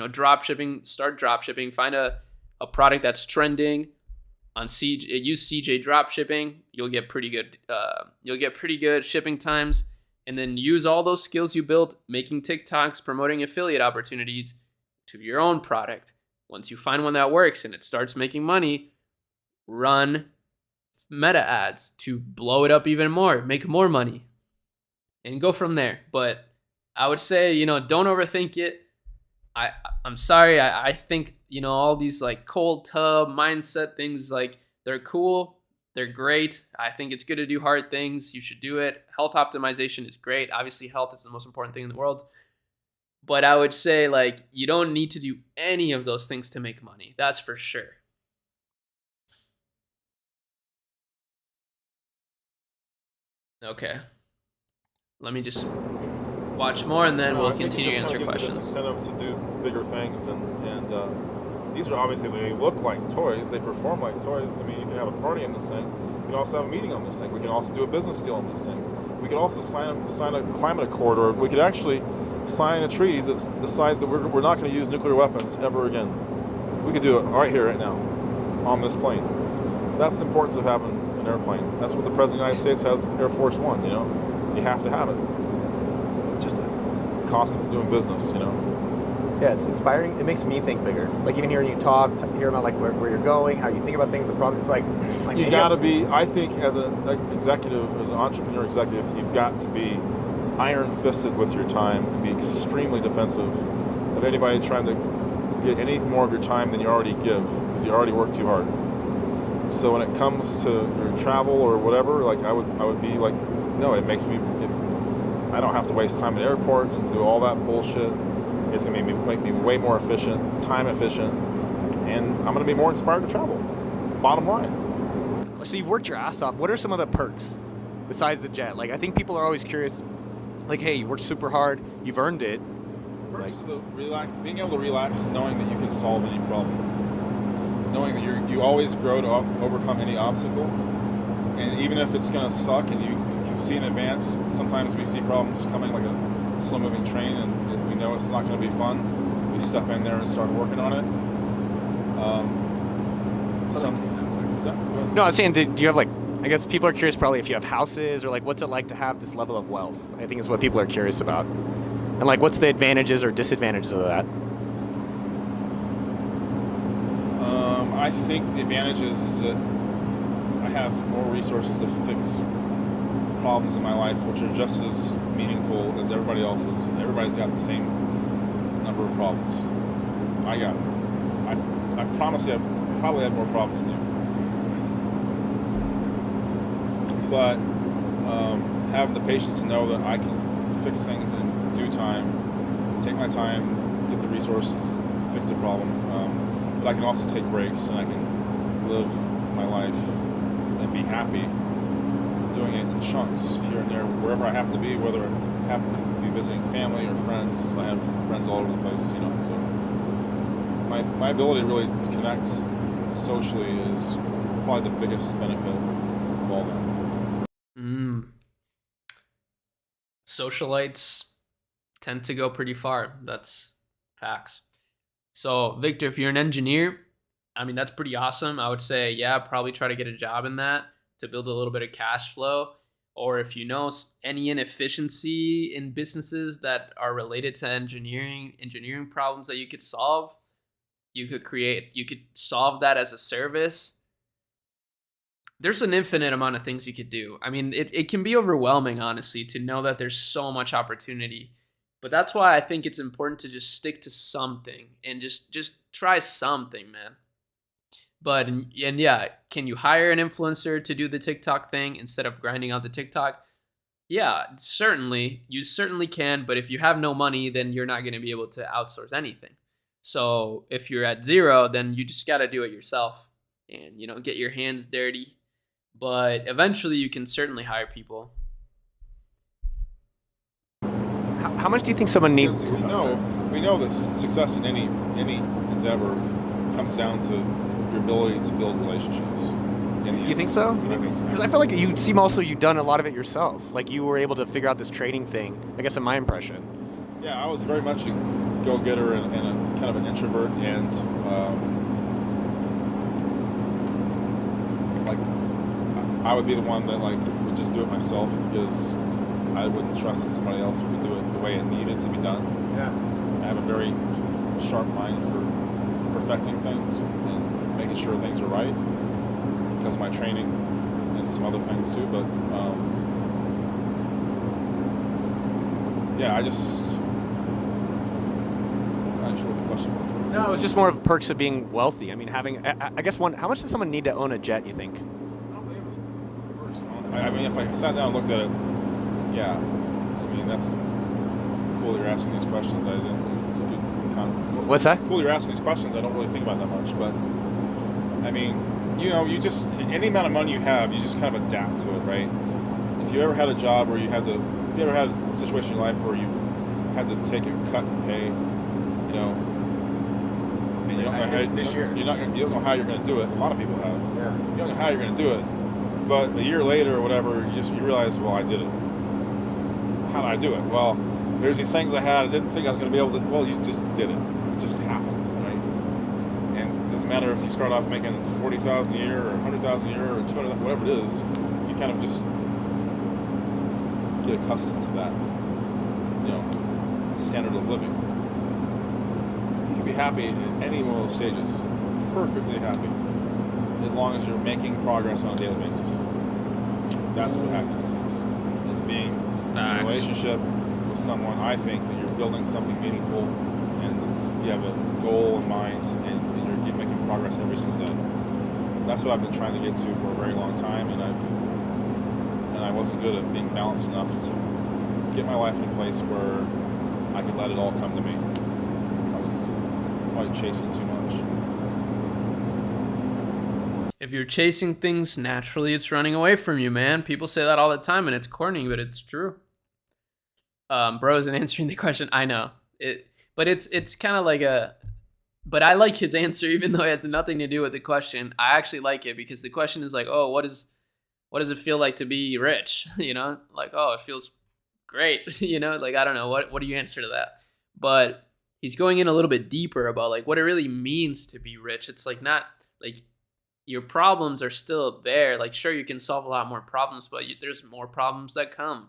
drop shipping, start drop shipping, find a product that's trending on CJ, use CJ drop shipping. You'll get pretty good shipping times, and then use all those skills you built making TikToks, promoting affiliate opportunities to your own product. Once you find one that works and it starts making money, run meta ads to blow it up even more, make more money, and go from there. But I would say, don't overthink it. I'm sorry. I think, all these like cold tub mindset things, like they're cool. They're great. I think it's good to do hard things. You should do it. Health optimization is great. Obviously, health is the most important thing in the world. But I would say, like, you don't need to do any of those things to make money. That's for sure. Okay. Let me just watch more, and then we'll continue to answer questions. Incentive to do bigger things, and these are obviously, they look like toys, they perform like toys. I mean, you can have a party in this thing. You can also have a meeting on this thing. We can also do a business deal on this thing. We could also sign a climate accord, or we could actually sign a treaty that decides that we're not going to use nuclear weapons ever again. We could do it right here, right now, on this plane. So that's the importance of having an airplane. That's what the President of the United States has, Air Force One, You have to have it. Just a cost of doing business, Yeah, it's inspiring. It makes me think bigger. Like, even hearing you talk, hearing about like where you're going, how you think about things, the problem. It's like you got to be. I think as an executive, as an entrepreneur executive, you've got to be iron-fisted with your time and be extremely defensive of anybody trying to get any more of your time than you already give, because you already work too hard. So when it comes to your travel or whatever, like I would be like, no, it makes me. I don't have to waste time at airports and do all that bullshit. It's going to make me way more efficient, time efficient, and I'm going to be more inspired to travel. Bottom line. So you've worked your ass off. What are some of the perks besides the jet? Like, I think people are always curious, like, hey, you worked super hard, you've earned it. Perks of being able to relax, knowing that you can solve any problem, knowing that you always grow to overcome any obstacle, and even if it's going to suck and you see in advance, sometimes we see problems coming like a slow-moving train, and we know it's not going to be fun. We step in there and start working on it. No, I was saying, do you have like, I guess people are curious probably if you have houses, or like what's it like to have this level of wealth? I think is what people are curious about. And like, what's the advantages or disadvantages of that? I think the advantages is that I have more resources to fix problems in my life, which are just as meaningful as everybody else's. Everybody's got the same number of problems. I promise you, I probably have more problems than you. But having the patience to know that I can fix things in due time, take my time, get the resources, fix the problem. But I can also take breaks, and I can live my life and be happy doing it in chunks here and there, wherever I happen to be, whether I happen to be visiting family or friends. I have friends all over the place, so my ability to really connect socially is probably the biggest benefit of all that. Socialites tend to go pretty far. That's facts. So, Victor, if you're an engineer, I mean, that's pretty awesome. I would say, yeah, probably try to get a job in that to build a little bit of cash flow. Or if you know any inefficiency in businesses that are related to engineering problems that you could solve, you could solve that as a service. There's an infinite amount of things you could do. I mean, it can be overwhelming, honestly, to know that there's so much opportunity. But that's why I think it's important to just stick to something and just try something, man. But, and yeah, can you hire an influencer to do the TikTok thing instead of grinding out the TikTok? Yeah, certainly. You certainly can. But if you have no money, then you're not going to be able to outsource anything. So if you're at zero, then you just got to do it yourself and, get your hands dirty. But eventually you can certainly hire people. How much do you think someone needs? We know that success in any endeavor comes down to your ability to build relationships. You think so? Because I feel like you seem also you've done a lot of it yourself. Like you were able to figure out this trading thing. I guess in my impression. Yeah, I was very much a go-getter and a kind of an introvert, and like I would be the one that like would just do it myself because I wouldn't trust that somebody else would do it the way it needed to be done. Yeah. I have a very sharp mind for perfecting things and making sure things are right because of my training and some other things too. But yeah, I'm not sure what the question was. No, it was just more of perks of being wealthy. I mean, having I guess one. How much does someone need to own a jet? You think? I don't think it was perks, honestly. I mean, if I sat down and looked at it, yeah. I mean, that's cool that you're asking these questions. I didn't. It's good. What's that? Cool you're asking these questions. I don't really think about that much, but I mean, you know, you just any amount of money you have, you just kind of adapt to it, right? If you ever had a job where if you ever had a situation in your life where you had to take a cut in pay, you know, and you don't know how this year. you don't know how you're going to do it. A lot of people have. Yeah. You don't know how you're going to do it, but a year later or whatever, you realize, well, I did it. How did I do it? Well, there's these things I didn't think I was going to be able to. Well, you just did it. It just happened, right? And it doesn't matter if you start off making $40,000 a year or $100,000 a year or $200,000, whatever it is. You kind of just get accustomed to that, you know, standard of living. You can be happy in any one of those stages, perfectly happy, as long as you're making progress on a daily basis. That's what happiness is being in a relationship with someone. I think that you're building something meaningful and you have a goal in mind and you're making progress every single day. That's what I've been trying to get to for a very long time, and I wasn't good at being balanced enough to get my life in a place where I could let it all come to me. I was probably chasing too much. If you're chasing things, naturally it's running away from you, man. People say that all the time, and it's corny, but it's true. Bro isn't answering the question. I know it, but it's kind of like but I like his answer, even though it has nothing to do with the question. I actually like it because the question is like, oh, what does it feel like to be rich? You know, like, oh, it feels great. You know, like, I don't know, what do you answer to that? But he's going in a little bit deeper about like what it really means to be rich. It's like not like your problems are still there. Like, sure, you can solve a lot more problems, but there's more problems that come.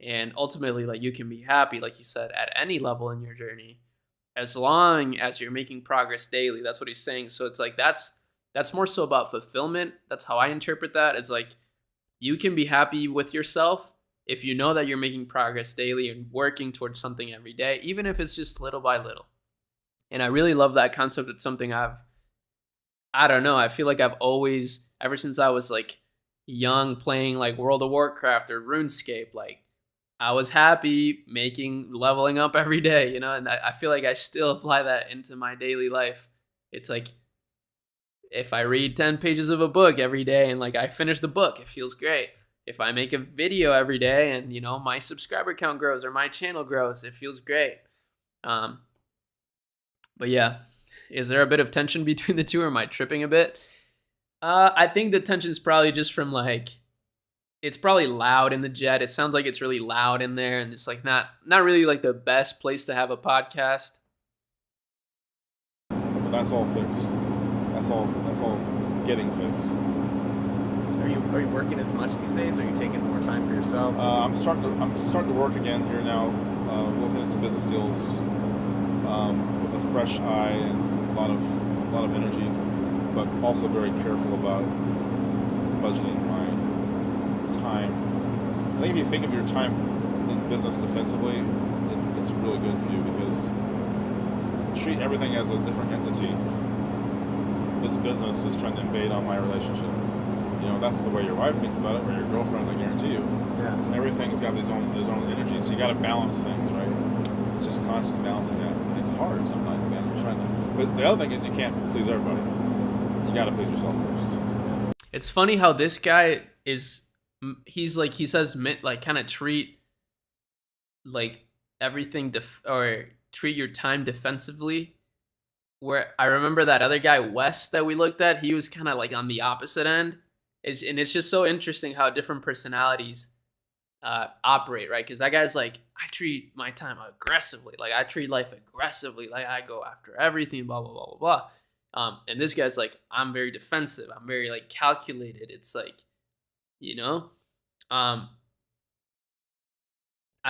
And ultimately, like, you can be happy, like you said, at any level in your journey, as long as you're making progress daily. That's what he's saying. So it's like that's more so about fulfillment. That's how I interpret that. Is like you can be happy with yourself if you know that you're making progress daily and working towards something every day, even if it's just little by little. And I really love that concept. It's something I don't know. I feel like I've always, ever since I was like young, playing like World of Warcraft or RuneScape, like I was happy leveling up every day, you know, and I feel like I still apply that into my daily life. It's like if I read 10 pages of a book every day and like I finish the book, it feels great. If I make a video every day and, you know, my subscriber count grows or my channel grows, it feels great. But yeah, is there a bit of tension between the two, or am I tripping a bit? I think the tension's probably just from like, it's probably loud in the jet. It sounds like it's really loud in there and it's like not really like the best place to have a podcast. But that's all fixed. That's all getting fixed. Are you working as much these days? Are you taking more time for yourself? I'm starting to work again here now, looking at some business deals with a fresh eye and a lot of energy, but also very careful about budgeting my time. I think if you think of your time in business defensively, it's really good for you because treat everything as a different entity. This business is trying to invade on my relationship. You know, that's the way your wife thinks about it, or your girlfriend, I guarantee you. Yeah. So everything's got its own energy, so you got to balance things, right? It's just constant balancing act. And it's hard sometimes, man. You're trying to. But the other thing is you can't please everybody. You got to please yourself first. It's funny how this guy is. He's like, he says like kind of treat like everything or treat your time defensively. where I remember that other guy, Wes, that we looked at, he was kind of like on the opposite end. And it's just so interesting how different personalities operate, right? Because that guy's like, I treat my time aggressively. Like, I treat life aggressively. Like, I go after everything, blah, blah, blah, blah, blah. And this guy's like, I'm very defensive. I'm very, like, calculated. It's like, you know? I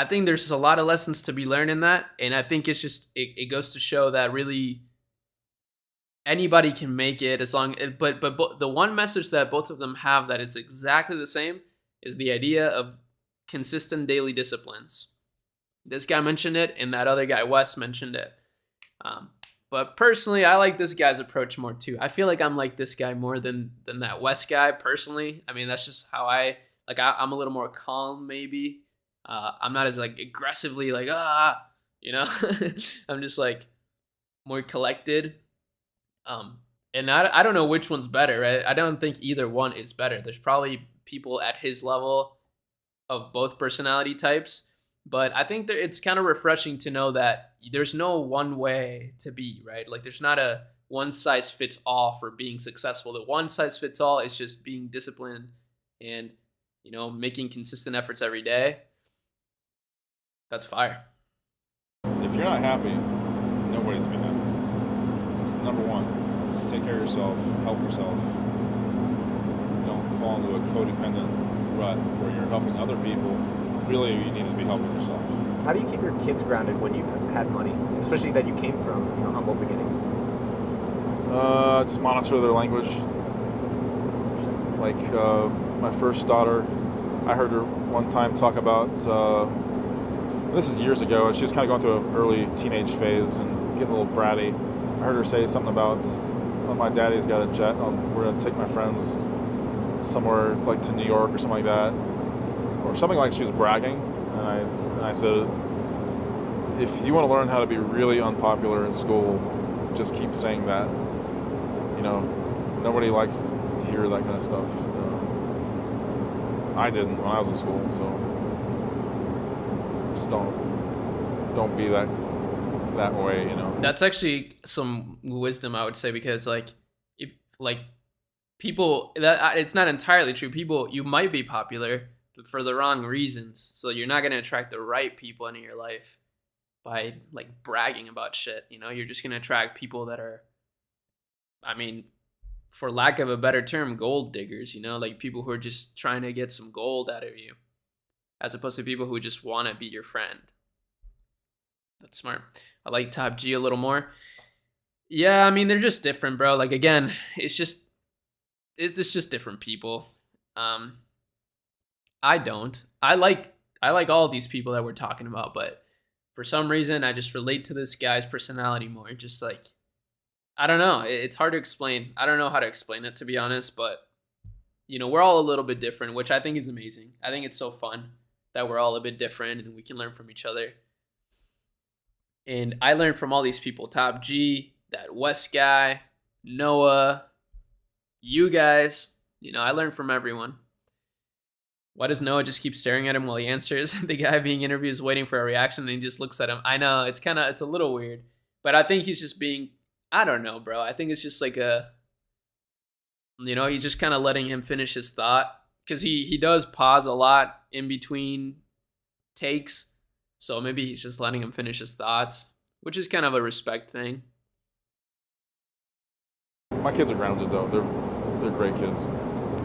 think there's a lot of lessons to be learned in that. And I think it's just, it goes to show that really anybody can make it as long, but the one message that both of them have that it's exactly the same is the idea of consistent daily disciplines. This guy mentioned it, and that other guy, Wes, mentioned it. But personally, I like this guy's approach more too. I feel like I'm like this guy more than that Wes guy personally. I mean, that's just how I'm a little more calm maybe. I'm not as like aggressively like, you know, I'm just like more collected. And I don't know which one's better, right? I don't think either one is better. There's probably people at his level of both personality types, but I think that it's kind of refreshing to know that there's no one way to be, right? Like there's not a one size fits all for being successful. The one size fits all is just being disciplined and, you know, making consistent efforts every day. That's fire. If you're not happy, nobody's gonna be happy. Just number one, take care of yourself, help yourself. Don't fall into a codependent rut where you're helping other people. Really, you need to be helping yourself. How do you keep your kids grounded when you've had money, especially that you came from, you know, humble beginnings? Just monitor their language. That's interesting. Like my first daughter, I heard her one time talk about, this is years ago, she was kind of going through an early teenage phase and getting a little bratty. I heard her say something about, well, my daddy's got a jet, we're going to take my friends somewhere like to New York or something like that. Or something like she was bragging. And I said, if you want to learn how to be really unpopular in school, just keep saying that. You know, nobody likes to hear that kind of stuff. I didn't when I was in school, so just don't be that way, you know. That's actually some wisdom, I would say, because like if like people, that it's not entirely true. People, you might be popular but for the wrong reasons, so you're not going to attract the right people into your life by like bragging about shit, you know. You're just going to attract people that are, I mean, for lack of a better term, gold diggers, you know, like people who are just trying to get some gold out of you, as opposed to people who just want to be your friend. That's smart. I like Top G a little more. Yeah, I mean, they're just different, bro. Like, again, it's just different people. I like all these people that we're talking about, but for some reason, I just relate to this guy's personality more. Just like, I don't know. It's hard to explain. I don't know how to explain it, to be honest, but, you know, we're all a little bit different, which I think is amazing. I think it's so fun that we're all a bit different and we can learn from each other. And I learned from all these people, Top G, that West guy, Noah, you guys. You know, I learned from everyone. Why does Noah just keep staring at him while he answers? The guy being interviewed is waiting for a reaction and he just looks at him. I know, it's a little weird. But I think he's just being, I don't know, bro. I think it's just like you know, he's just kind of letting him finish his thought. Because he does pause a lot in between takes. So maybe he's just letting him finish his thoughts, which is kind of a respect thing. My kids are grounded though. They're great kids.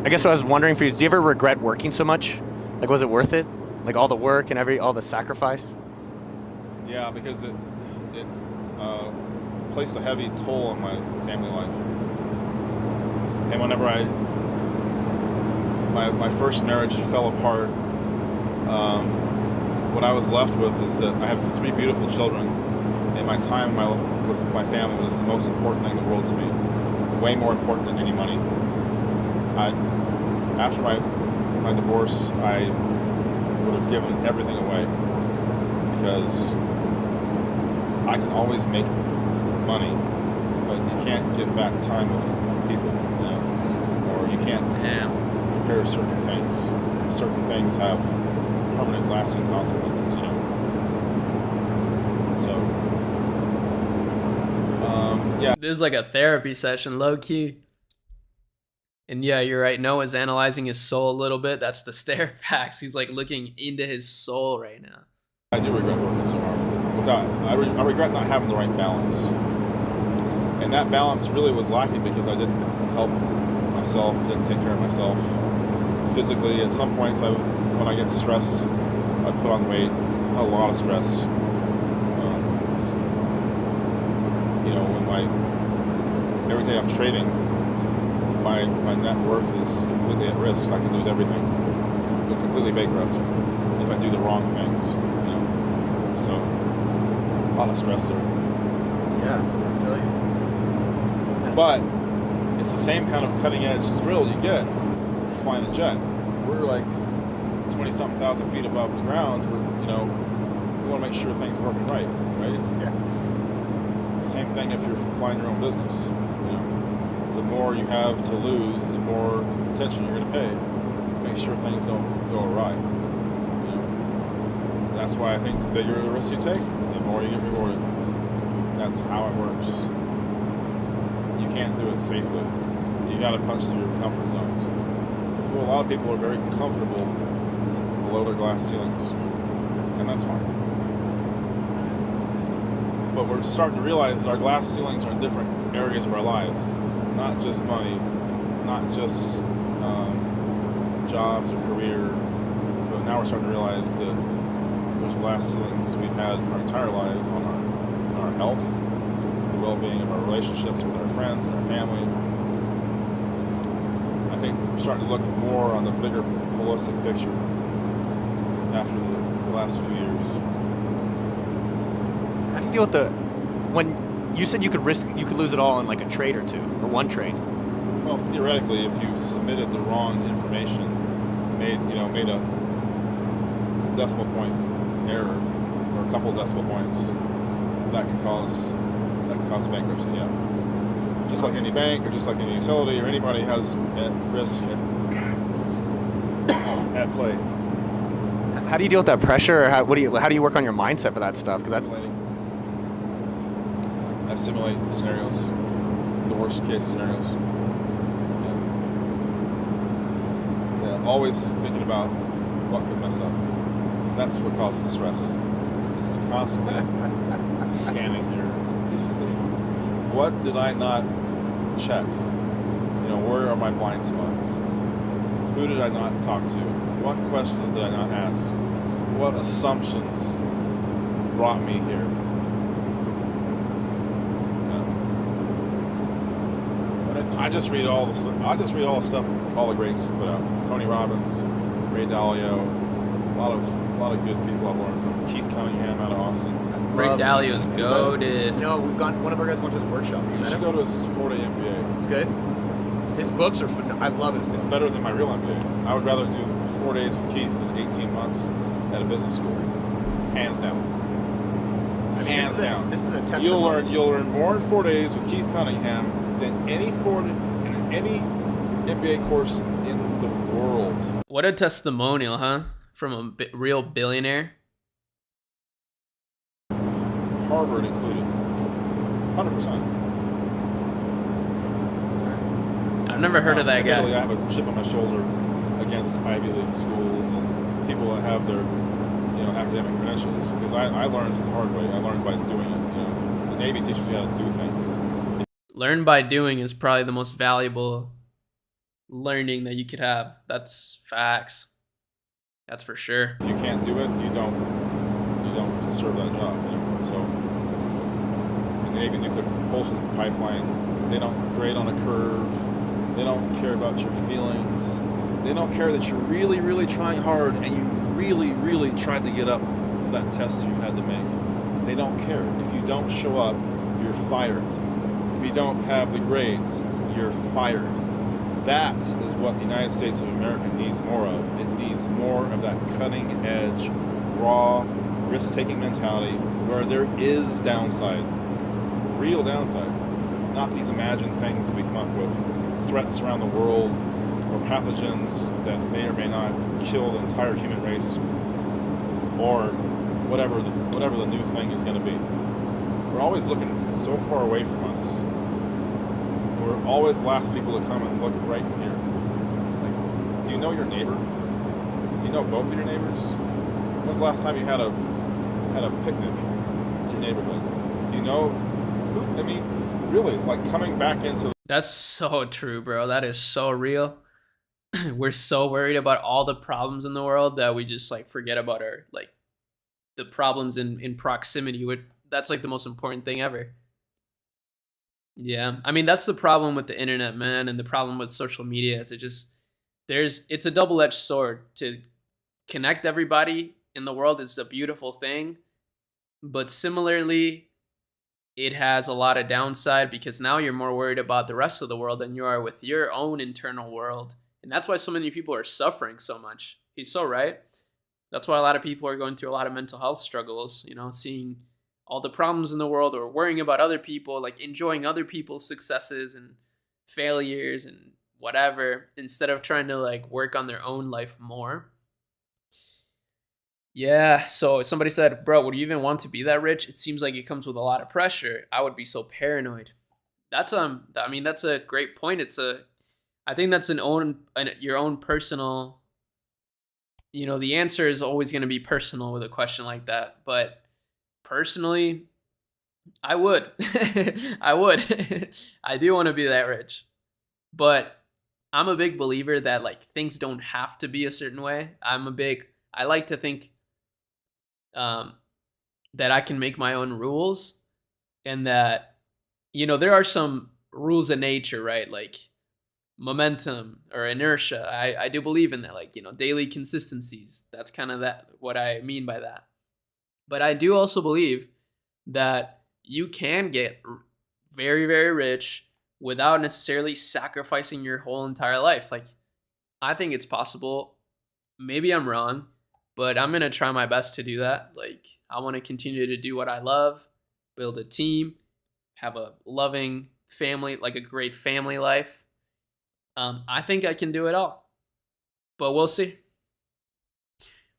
I guess what I was wondering for you, do you ever regret working so much? Like, was it worth it? Like all the work and all the sacrifice? Yeah, because it placed a heavy toll on my family life. And whenever my first marriage fell apart, what I was left with is that I have 3 beautiful children, and my time with my family was the most important thing in the world to me. Way more important than any money. After my divorce, I would have given everything away because I can always make money, but you can't get back time with people, you know, or you can't compare certain things. Certain things have permanent, lasting consequences, you know. So, yeah. This is like a therapy session, low key. And yeah, you're right. Noah's analyzing his soul a little bit. That's the stare facts. He's like looking into his soul right now. I do regret working so hard. I regret not having the right balance. And that balance really was lacking because I didn't help myself, didn't take care of myself physically. At some points, when I get stressed, I put on weight. I had a lot of stress. Every day I'm trading, my net worth is completely at risk. I could lose everything. Go completely bankrupt if I do the wrong things. So a lot of stress there. Yeah, I feel you. But it's the same kind of cutting edge thrill you get flying a jet. We're like 20-something thousand feet above the ground. We want to make sure things are working right? Yeah. Same thing if you're flying your own business. The more you have to lose, the more attention you're going to pay. Make sure things don't go awry. That's why I think the bigger the risk you take, the more you get rewarded. That's how it works. You can't do it safely. You got to punch through your comfort zones. So a lot of people are very comfortable below their glass ceilings, and that's fine. But we're starting to realize that our glass ceilings are in different areas of our lives, not just money, not just jobs or career, but now we're starting to realize that there's glass ceilings we've had our entire lives on our health, the well-being of our relationships with our friends and our family. I think we're starting to look more on the bigger holistic picture after the last few years. How do you deal with when you said you could lose it all in like a trade or two, or one trade? Well, theoretically, if you submitted the wrong information, made a decimal point error or a couple decimal points, that could cause a bankruptcy. Yeah, just like any bank or just like any utility or anybody has at risk at play. How do you deal with that pressure? Or how do you work on your mindset for that stuff? Because I simulate scenarios, the worst case scenarios. Yeah, always thinking about what could mess up. That's what causes the stress. It's the constant scanning here. What did I not check? Where are my blind spots? Who did I not talk to? What questions did I not ask? What assumptions brought me here? I just read all the stuff. All the greats put out. Tony Robbins, Ray Dalio, a lot of good people I've learned from. Keith Cunningham out of Austin. Ray Dalio's goated. No, one of our guys went to his workshop. You should go to his 4-day MBA. It's good. His books are I love his books. It's better than my real MBA. I would rather do 4 days with Keith than 18 months at a business school. Hands down. Hands down. This is a testimony. You'll learn more in 4 days with Keith Cunningham than any MBA course in the world. What a testimonial, huh? From a real billionaire. Harvard included. 100%. I've never heard of that guy. I have a chip on my shoulder against Ivy League schools and people that have their academic credentials, because I learned the hard way. I learned by doing it. The Navy teaches you how to do things. Learn by doing is probably the most valuable learning that you could have. That's facts. That's for sure. If you can't do it, you don't serve that job. So in the Navy nuclear propulsion pipeline, they don't grade on a curve. They don't care about your feelings. They don't care that you're really, really trying hard and you really, really tried to get up for that test you had to make. They don't care. If you don't show up, you're fired. If you don't have the grades, you're fired. That is what the United States of America needs more of. It needs more of that cutting edge, raw, risk-taking mentality where there is downside, real downside, not these imagined things we come up with, threats around the world or pathogens that may or may not kill the entire human race, or whatever the new thing is going to be. We're always looking so far away from us. were always the last people to come and look right here. Like, do you know your neighbor? Do you know both of your neighbors? When was the last time you had a picnic in your neighborhood? Do you know who? I mean, really, like coming back into. That's so true, bro. That is so real. We're so worried about all the problems in the world that we just like forget about our like the problems in proximity. That's like the most important thing ever. Yeah. I mean, that's the problem with the internet, man, and the problem with social media is it's a double-edged sword. To connect everybody in the world is a beautiful thing, but similarly, it has a lot of downside because now you're more worried about the rest of the world than you are with your own internal world. And that's why so many people are suffering so much. He's so right. That's why a lot of people are going through a lot of mental health struggles, seeing all the problems in the world or worrying about other people, like enjoying other people's successes and failures and whatever, instead of trying to like work on their own life more. Yeah, so somebody said, bro, would you even want to be that rich? It seems like it comes with a lot of pressure. I would be so paranoid. That's that's a great point. I think that's your own personal, the answer is always going to be personal with a question like that. But personally, I would. I would. I do want to be that rich. But I'm a big believer that like things don't have to be a certain way. I like to think that I can make my own rules, and that, there are some rules of nature, right? Like momentum or inertia. I do believe in that, like, daily consistencies. That's kind of what I mean by that. But I do also believe that you can get very, very rich without necessarily sacrificing your whole entire life. Like, I think it's possible. Maybe I'm wrong, but I'm going to try my best to do that. Like, I want to continue to do what I love, build a team, have a loving family, like a great family life. I think I can do it all, but we'll see.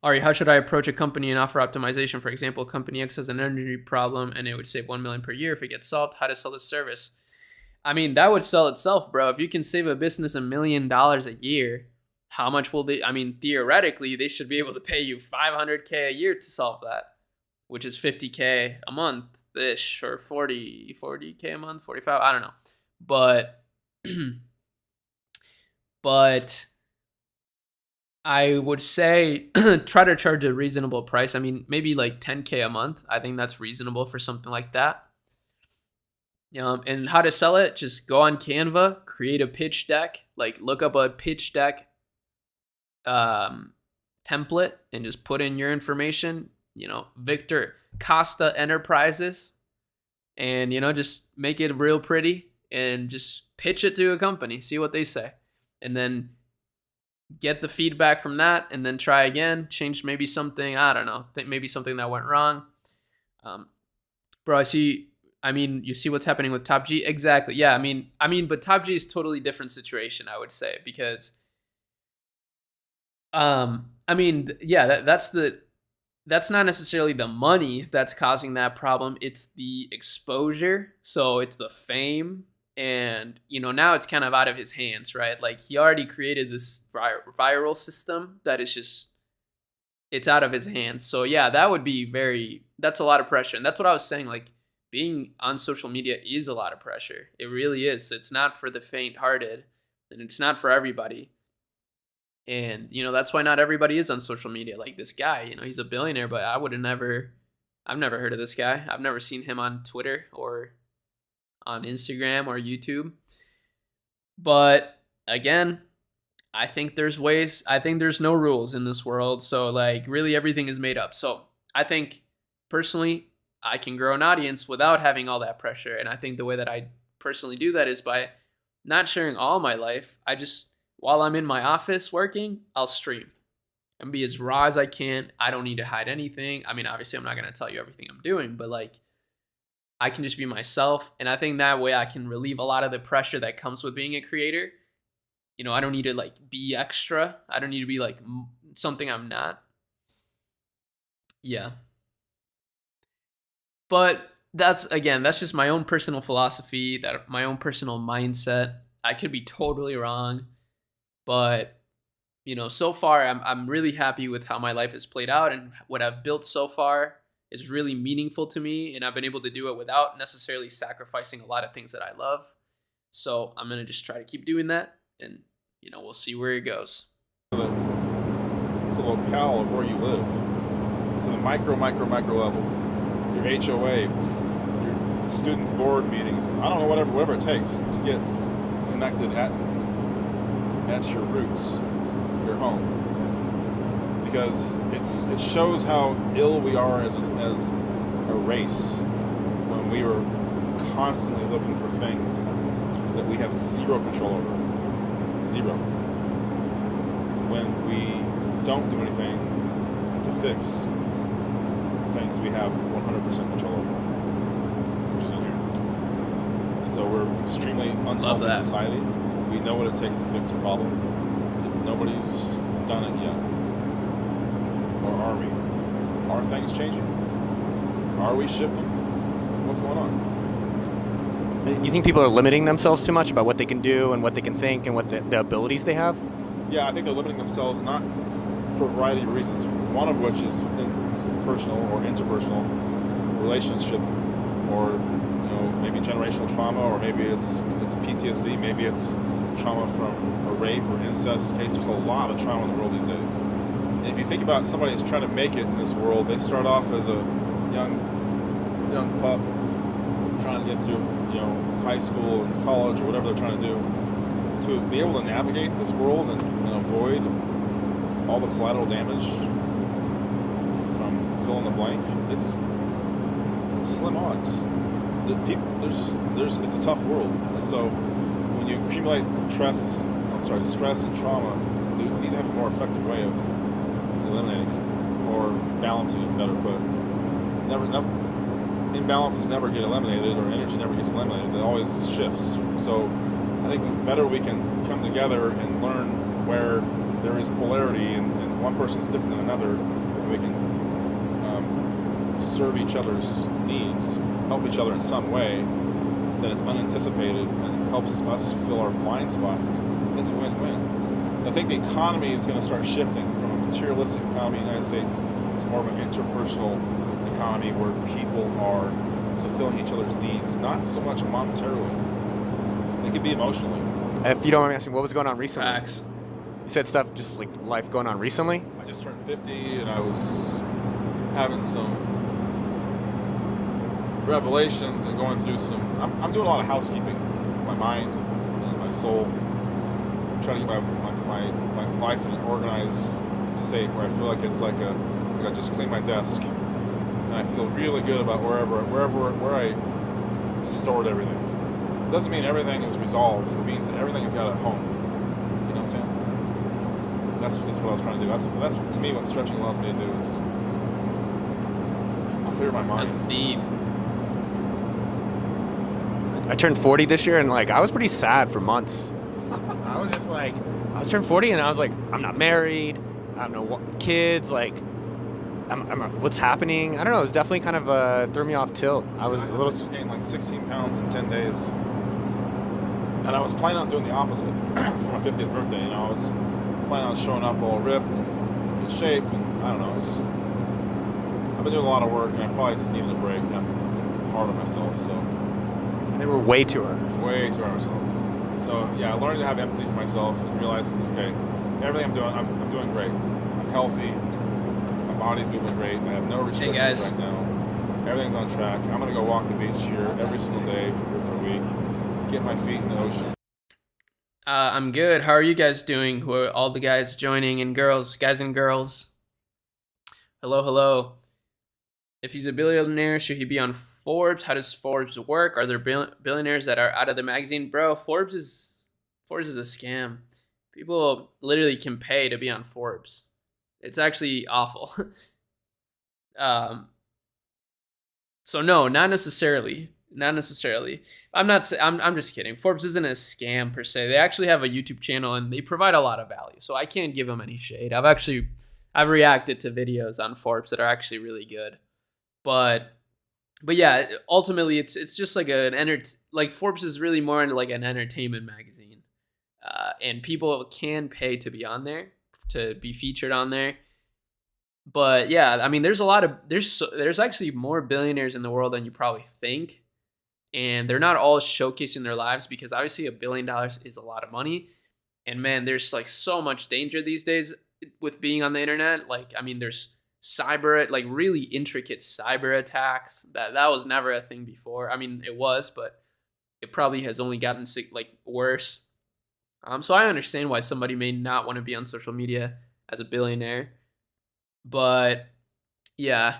Ari, how should I approach a company and offer optimization? For example, company X has an energy problem and it would save $1 million per year if it gets solved. How to sell the service? I mean, that would sell itself, bro. If you can save a business $1 million a year, how much will they? I mean, theoretically, they should be able to pay you $500K a year to solve that, which is $50K a month ish, or $40K a month, 45. I don't know, but but I would say try to charge a reasonable price. I mean, maybe like $10K a month. I think that's reasonable for something like that. And how to sell it? Just go on Canva, create a pitch deck, like look up a pitch deck template and just put in your information, Victor Costa Enterprises, and, just make it real pretty and just pitch it to a company, see what they say, and then get the feedback from that, and then try again, change maybe something, I don't know, maybe something that went wrong. Bro, you see what's happening with Top G? Exactly. Yeah, but Top G is totally different situation, I would say, because that's not necessarily the money that's causing that problem. It's the exposure. So it's the fame. And, now it's kind of out of his hands, right? Like, he already created this viral system that is just, it's out of his hands. So yeah, that's a lot of pressure. And that's what I was saying. Like, being on social media is a lot of pressure. It really is. It's not for the faint-hearted, and it's not for everybody. And, that's why not everybody is on social media. Like this guy, he's a billionaire, but I've never heard of this guy. I've never seen him on Twitter or on Instagram or YouTube. But again, I think there's ways. I think there's no rules in this world. So like, really everything is made up. So I think personally, I can grow an audience without having all that pressure. And I think the way that I personally do that is by not sharing all my life. While I'm in my office working, I'll stream and be as raw as I can. I don't need to hide anything. I mean, obviously I'm not going to tell you everything I'm doing, but like, I can just be myself. And I think that way I can relieve a lot of the pressure that comes with being a creator. I don't need to like be extra. I don't need to be like something I'm not. Yeah. But that's just my own personal philosophy, that my own personal mindset. I could be totally wrong, but so far I'm really happy with how my life has played out, and what I've built so far is really meaningful to me, and I've been able to do it without necessarily sacrificing a lot of things that I love. So I'm going to just try to keep doing that, and we'll see where it goes. To the locale of where you live, to the micro level, your HOA, your student board meetings, I don't know, whatever it takes to get connected at your roots, your home. Because it shows how ill we are as a race when we are constantly looking for things that we have zero control over. Zero. When we don't do anything to fix things we have 100% control over, which is in here. And so we're extremely unhealthy society. We know what it takes to fix a problem. Nobody's done it yet. Or are we? Are things changing? Are we shifting? What's going on? You think people are limiting themselves too much about what they can do and what they can think and what the abilities they have? Yeah, I think they're limiting themselves not for a variety of reasons. One of which is personal or interpersonal relationship, or maybe generational trauma, or maybe it's PTSD, maybe it's trauma from a rape or incest case. There's a lot of trauma in the world these days. And if you think about somebody that's trying to make it in this world, they start off as a young pup trying to get through high school and college or whatever they're trying to do, to be able to navigate this world and avoid all the collateral damage from fill in the blank. It's slim odds. It's a tough world, and so when you accumulate stress and trauma, you need to have a more effective way of eliminating it or balancing it. Better put, imbalances never get eliminated, or energy never gets eliminated. It always shifts. So I think the better we can come together and learn where there is polarity and one person's different than another, and we can serve each other's needs, help each other in some way that is unanticipated and helps us fill our blind spots, it's a win-win. I think the economy is going to start shifting from a materialistic economy in the United States to more of an interpersonal economy where people are fulfilling each other's needs, not so much monetarily. It could be emotionally. If you don't mind me asking, what was going on recently? Facts. You said stuff just like life going on recently? I just turned 50 and I was having some revelations and going through I'm doing a lot of housekeeping, my mind and my soul. I'm trying to get my life in an organized state where I feel like it's like I just cleaned my desk. And I feel really good about where I stored everything. It doesn't mean everything is resolved. It means that everything has got a home. You know what I'm saying? That's just what I was trying to do. That's to me what stretching allows me to do is clear my mind. That's deep. I turned 40 this year, and I was pretty sad for months. I was just I was turned 40, and I was like, I'm not married. I don't know what kids what's happening? I don't know. It was definitely kind of threw me off tilt. I just gained 16 pounds in 10 days, and I was planning on doing the opposite for my 50th birthday. I was planning on showing up all ripped and in shape, and I don't know. I've been doing a lot of work, and I probably just needed a break. I'm hard on myself, so. They were way too hard. Way too hard on ourselves. So yeah, I learned to have empathy for myself and realizing, okay, everything I'm doing great. I'm healthy. Body's moving great. I have no restrictions right now. Everything's on track. I'm gonna go walk the beach here every single day for a week. Get my feet in the ocean. I'm good. How are you guys doing? Who are all the guys joining, and girls, guys and girls? Hello. If he's a billionaire, should he be on Forbes? How does Forbes work? Are there billionaires that are out of the magazine? Bro, Forbes is a scam. People literally can pay to be on Forbes. It's actually awful. So no, not necessarily. I'm just kidding. Forbes isn't a scam per se. They actually have a YouTube channel and they provide a lot of value. So I can't give them any shade. I've reacted to videos on Forbes that are actually really good. But but yeah, ultimately it's just like like Forbes is really more like an entertainment magazine, and people can pay to be on there, to be featured on there. But yeah, I mean, there's actually more billionaires in the world than you probably think, and they're not all showcasing their lives because obviously $1 billion is a lot of money, and man, there's like so much danger these days with being on the internet. Like, I mean, there's like really intricate cyber attacks that was never a thing before. I mean, it was, but it probably has only gotten like worse. So I understand why somebody may not want to be on social media as a billionaire, but yeah.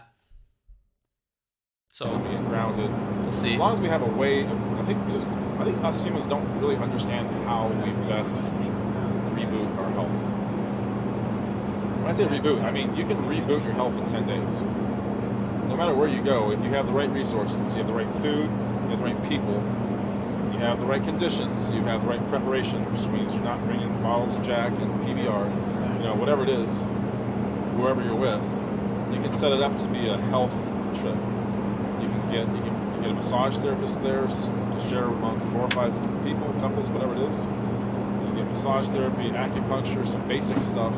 So being grounded. We'll see. As long as we have a way, I think us humans don't really understand how we best reboot our health. When I say reboot, I mean you can reboot your health in 10 days. No matter where you go, if you have the right resources, you have the right food, you have the right people, you have the right conditions, you have the right preparation, which means you're not bringing bottles of Jack and PBR, whatever it is, whoever you're with, you can set it up to be a health trip. You can get a massage therapist there to share among 4 or 5 people, couples, whatever it is. You can get massage therapy, acupuncture, some basic stuff,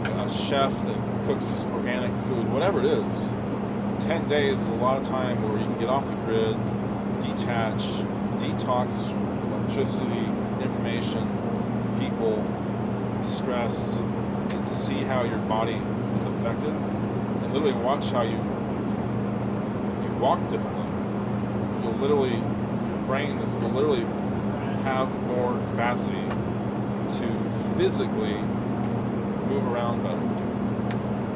a chef that cooks organic food, whatever it is. 10 days is a lot of time where you can get off the grid, detach, detox electricity, information, people, stress, and see how your body is affected, and literally watch how you walk differently. Your brain will literally have more capacity to physically move around better.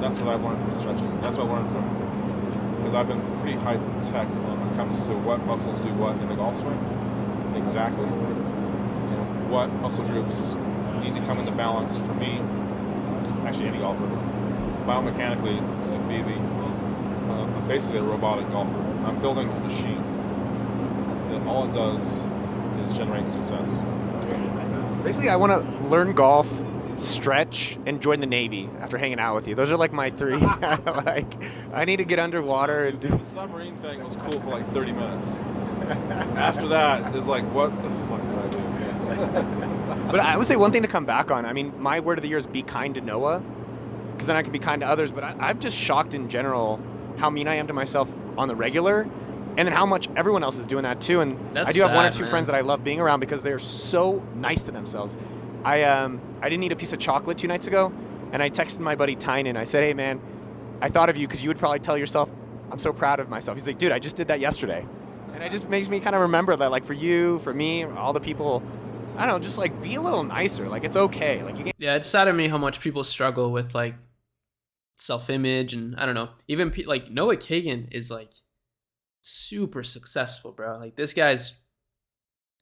That's what I've learned from stretching. That's what I learned because I've been pretty high tech when it comes to what muscles do what in the golf swing. Exactly. What muscle groups need to come into balance for me, actually any golfer, biomechanically to be basically a robotic golfer. I'm building a machine that all it does is generate success. Basically, I want to learn golf, stretch, and join the Navy after hanging out with you. Those are like my 3. I need to get underwater and do. The submarine thing was cool for like 30 minutes. After that, it's like, what the fuck did I do? But I would say one thing to come back on. I mean, my word of the year is be kind to Noah, because then I can be kind to others. But I'm just shocked in general how mean I am to myself on the regular, and then how much everyone else is doing that too. And That's I do have 1 or sad, 2 man. friends that I love being around because they're so nice to themselves. I didn't eat a piece of chocolate 2 nights ago, and I texted my buddy Tynan. I said, hey man, I thought of you because you would probably tell yourself, I'm so proud of myself. He's like, dude, I just did that yesterday. And it just makes me kind of remember that, like, for you, for me, all the people, I don't know, just like be a little nicer. Like, it's okay. Like, you can't. Yeah, it's sad to me how much people struggle with like self-image, and I don't know, even like Noah Kagan is like super successful, bro. Like, this guy's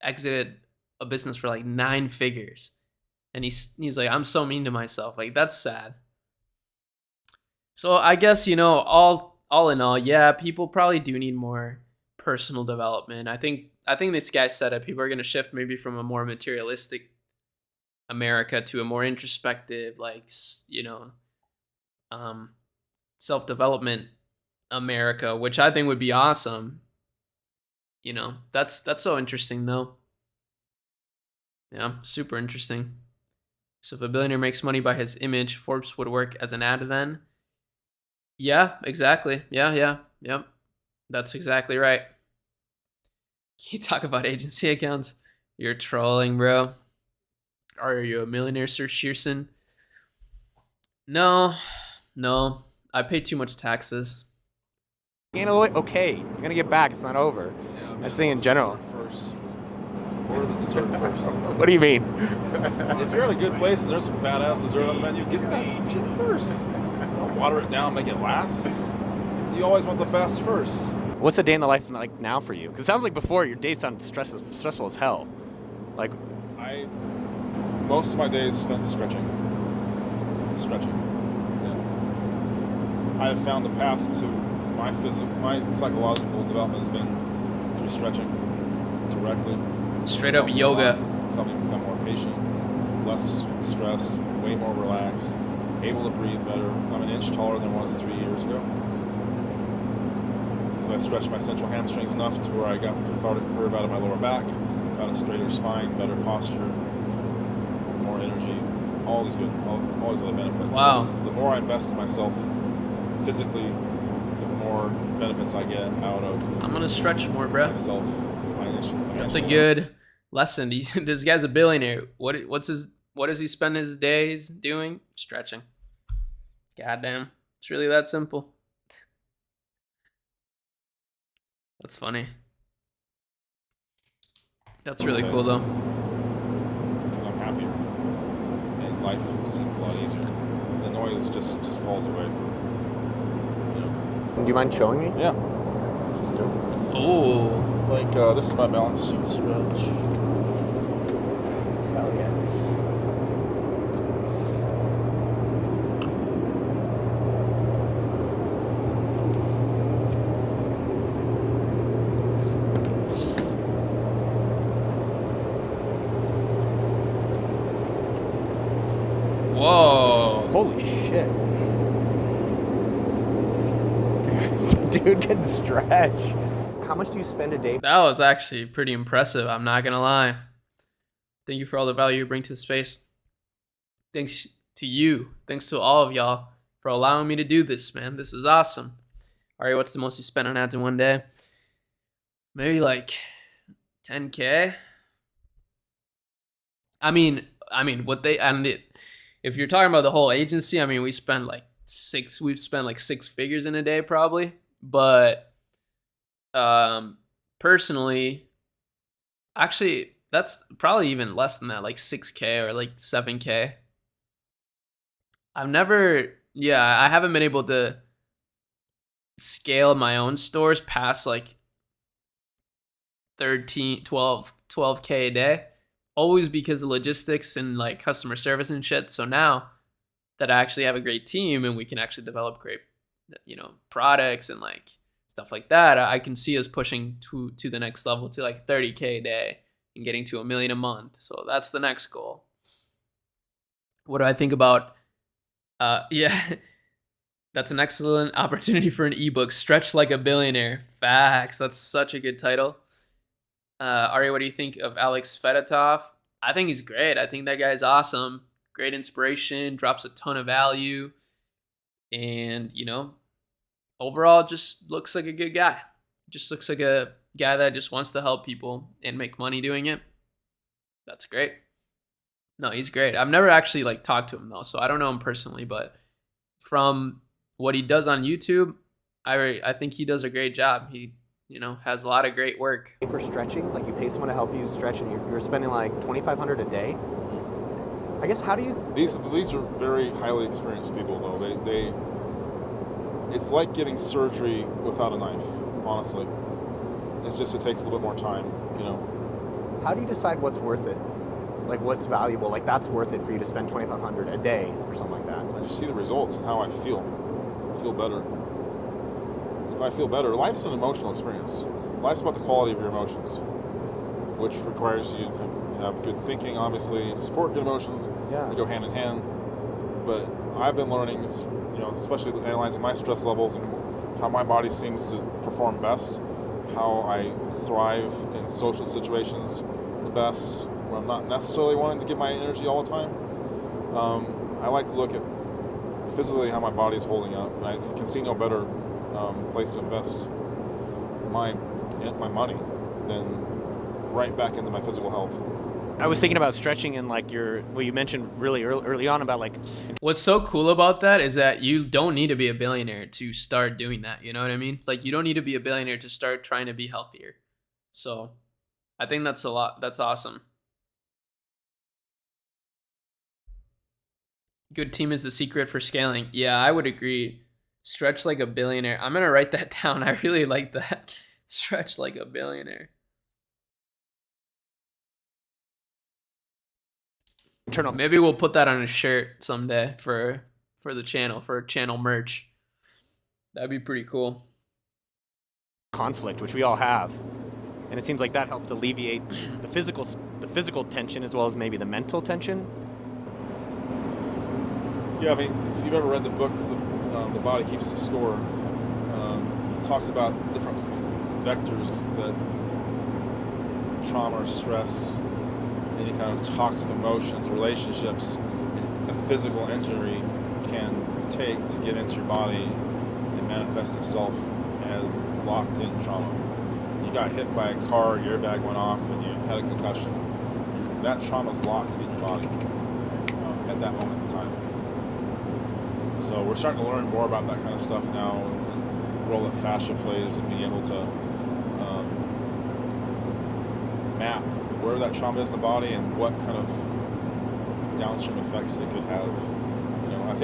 exited a business for like 9 figures, and he's like, I'm so mean to myself. Like, that's sad. So I guess, all in all, yeah, people probably do need more personal development. I think this guy said it. People are going to shift maybe from a more materialistic America to a more introspective, like, self-development America, which I think would be awesome. That's so interesting though. Yeah, super interesting. So if a billionaire makes money by his image, Forbes would work as an ad then. Yeah, exactly. Yeah. Yep. That's exactly right. You talk about agency accounts. You're trolling, bro. Are you a millionaire, Sir Shearson? No. I pay too much taxes. Handle it, okay. You're going to get back. It's not over. Yeah, I just think in general. First. Order the dessert first. What do you mean? If you're in a good place and there's some badass dessert on the menu, get that shit first. Don't water it down, make it last. You always want the best first. What's a day in the life like now for you? Because it sounds like before your days sound stressful as hell. Like, Most of my days spent stretching. Yeah. I have found the path to my psychological development has been through stretching directly. Straight up yoga. It's helped me become more patient, less stressed, way more relaxed, able to breathe better. I'm an inch taller than I was 3 years ago. Because So I stretched my central hamstrings enough to where I got the cathartic curve out of my lower back, got a straighter spine, better posture, more energy, all these other benefits. Wow. So the more I invest in myself physically, the more benefits I get out of I'm gonna stretch more, bro. myself financially. That's a good lesson. This guy's a billionaire. What does he spend his days doing? Stretching. Goddamn. It's really that simple. That's funny. That's really cool though. Because I'm happier. And life seems a lot easier. The noise just falls away. You know? Do you mind showing me? Yeah. Just do it. Oh. Like this is my balance sheet stretch. Oh, yeah. Whoa. Holy shit. Dude can stretch. How much do you spend a day? That was actually pretty impressive. I'm not gonna lie. Thank you for all the value you bring to the space. Thanks to you. Thanks to all of y'all for allowing me to do this, man. This is awesome. All right, what's the most you spent on ads in one day? Maybe like 10K. I mean, what they and it. If you're talking about the whole agency, I mean, we've spent like six figures in a day probably. But personally, actually, that's probably even less than that, like 6K or like 7K. I haven't been able to scale my own stores past like 12K a day. Always because of logistics and like customer service and shit. So now that I actually have a great team and we can actually develop great, products and like stuff like that, I can see us pushing to the next level to like 30K a day and getting to $1 million a month. So that's the next goal. What do I think about? That's an excellent opportunity for an ebook. Stretch Like a Billionaire. Facts. That's such a good title. Ari, what do you think of Alex Fedotov? I think he's great. I think that guy's awesome. Great inspiration, drops a ton of value. And, overall just looks like a good guy. Just looks like a guy that just wants to help people and make money doing it. That's great. No, he's great. I've never actually like talked to him though, so I don't know him personally, but from what he does on YouTube, I think he does a great job. He has a lot of great work. For stretching, like you pay someone to help you stretch and you're spending like $2,500 a day. I guess how do you... These are very highly experienced people though. It's like getting surgery without a knife, honestly. It takes a little bit more time, How do you decide what's worth it? Like what's valuable? Like that's worth it for you to spend $2,500 a day for something like that? I just see the results and how I feel. I feel better. If I feel better, life's an emotional experience. Life's about the quality of your emotions, which requires you to have good thinking, obviously, support good emotions. Yeah. They go hand in hand. But I've been learning, especially analyzing my stress levels and how my body seems to perform best, how I thrive in social situations the best, where I'm not necessarily wanting to give my energy all the time. I like to look at physically how my body's holding up, and I can see no better place to invest my money than right back into my physical health. I was thinking about stretching and like you mentioned really early on about like... What's so cool about that is that you don't need to be a billionaire to start doing that. You know what I mean? Like you don't need to be a billionaire to start trying to be healthier. So I think that's awesome. Good team is the secret for scaling. Yeah, I would agree. Stretch like a billionaire. I'm going to write that down. I really like that. Stretch like a billionaire. Maybe we'll put that on a shirt someday for the channel, for channel merch. That'd be pretty cool. Conflict, which we all have. And it seems like that helped alleviate the physical tension as well as maybe the mental tension. Yeah, I mean, if you've ever read the book, The Body Keeps the Score, talks about different vectors that trauma or stress, any kind of toxic emotions, relationships, a physical injury can take to get into your body and manifest itself as locked-in trauma. You got hit by a car, your airbag went off, and you had a concussion. That trauma is locked in your body at that moment in time. So we're starting to learn more about that kind of stuff now, and the role that fascia plays in being able to map where that trauma is in the body and what kind of downstream effects it could have. I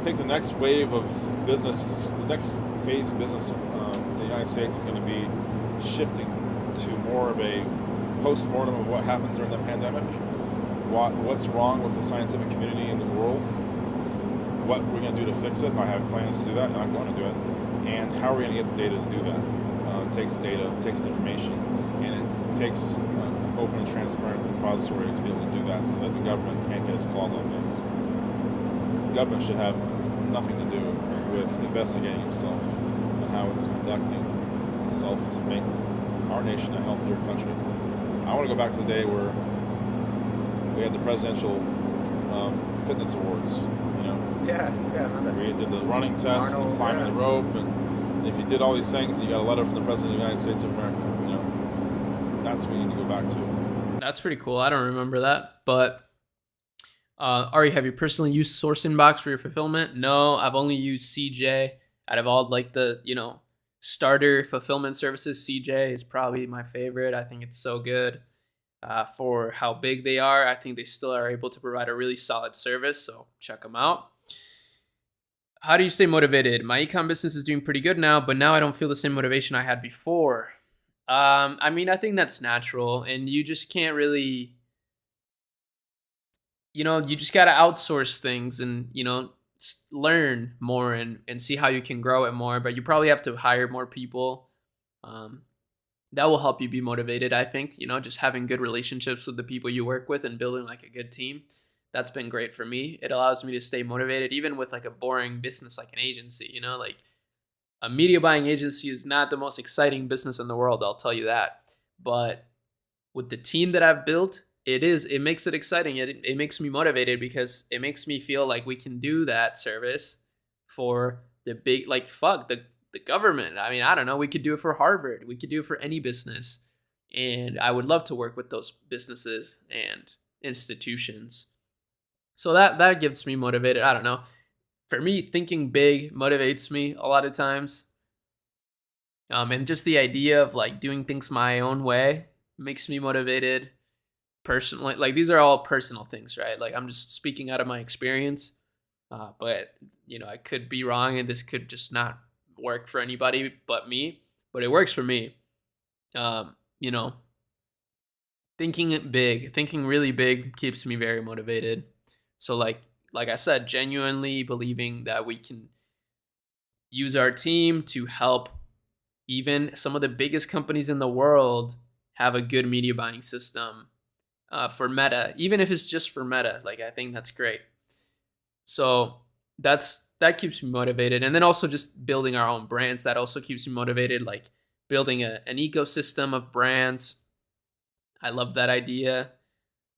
think the next wave of business, the next phase of business in the United States is going to be shifting to more of a post-mortem of what happened during the pandemic, what's wrong with the scientific community in the world, what we're going to do to fix it. I have plans to do that, and I'm going to do it, and how are we going to get the data to do that. It takes data, it takes information, and it takes an open and transparent repository to be able to do that so that the government can't get its claws on things. The government should have nothing to do with investigating itself and how it's conducting itself to make our nation a healthier country. I want to go back to the day where we had the presidential fitness awards. Yeah, I remember. We did the running test Arnold, and climbing yeah. the rope, and if you did all these things and you got a letter from the President of the United States of America, that's what you need to go back to. That's pretty cool. I don't remember that, but Ari, have you personally used Source Inbox for your fulfillment? No, I've only used CJ. Out of all like the starter fulfillment services, CJ is probably my favorite. I think it's so good for how big they are. I think they still are able to provide a really solid service, so check them out. How do you stay motivated? My ecom business is doing pretty good now, but now I don't feel the same motivation I had before. I think that's natural, and you just can't really, you just got to outsource things and, learn more and see how you can grow it more, but you probably have to hire more people. That will help you be motivated, I think, just having good relationships with the people you work with and building like a good team. That's been great for me. It allows me to stay motivated, even with like a boring business like an agency, like a media buying agency is not the most exciting business in the world, I'll tell you that. But with the team that I've built, it makes it exciting. It makes me motivated because it makes me feel like we can do that service for the big, the government. I don't know. We could do it for Harvard. We could do it for any business. And I would love to work with those businesses and institutions. So that gets me motivated. I don't know. For me, thinking big motivates me a lot of times. And just the idea of like doing things my own way makes me motivated personally. Like these are all personal things, right? Like I'm just speaking out of my experience. But I could be wrong and this could just not work for anybody but me. But it works for me. Thinking really big keeps me very motivated. So like I said, genuinely believing that we can use our team to help even some of the biggest companies in the world have a good media buying system for Meta, even if it's just for Meta. Like I think that's great. So that keeps me motivated. And then also just building our own brands, that also keeps me motivated. Like building an ecosystem of brands. I love that idea.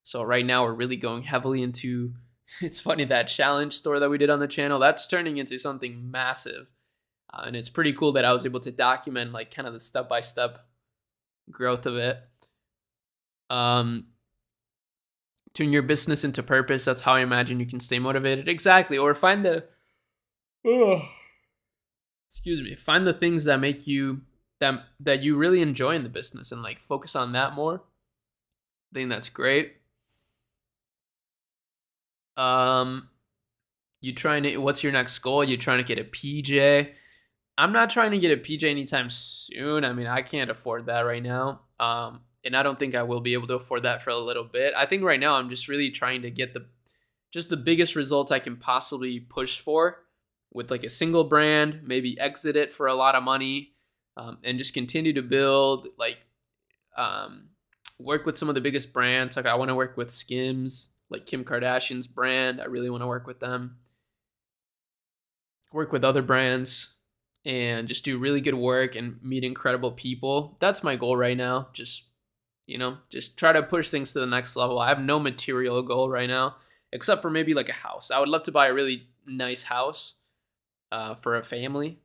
So right now we're really going heavily into, it's funny, that challenge store that we did on the channel, that's turning into something massive. And it's pretty cool that I was able to document like kind of the step-by-step growth of it. Turn your business into purpose. That's how I imagine you can stay motivated. Exactly. Or find the things that make you that you really enjoy in the business and like focus on that more. I think that's great. What's your next goal? You trying to get a PJ? I'm not trying to get a PJ anytime soon. I can't afford that right now. And I don't think I will be able to afford that for a little bit. I think right now I'm just really trying to get the biggest results I can possibly push for with like a single brand, maybe exit it for a lot of money, and just continue to build, work with some of the biggest brands. Like I want to work with Skims, like Kim Kardashian's brand. I really want to work with them. Work with other brands. and just do really good work and meet incredible people. That's my goal right now. Just, just try to push things to the next level. I have no material goal right now, except for maybe like a house. I would love to buy a really nice house for a family.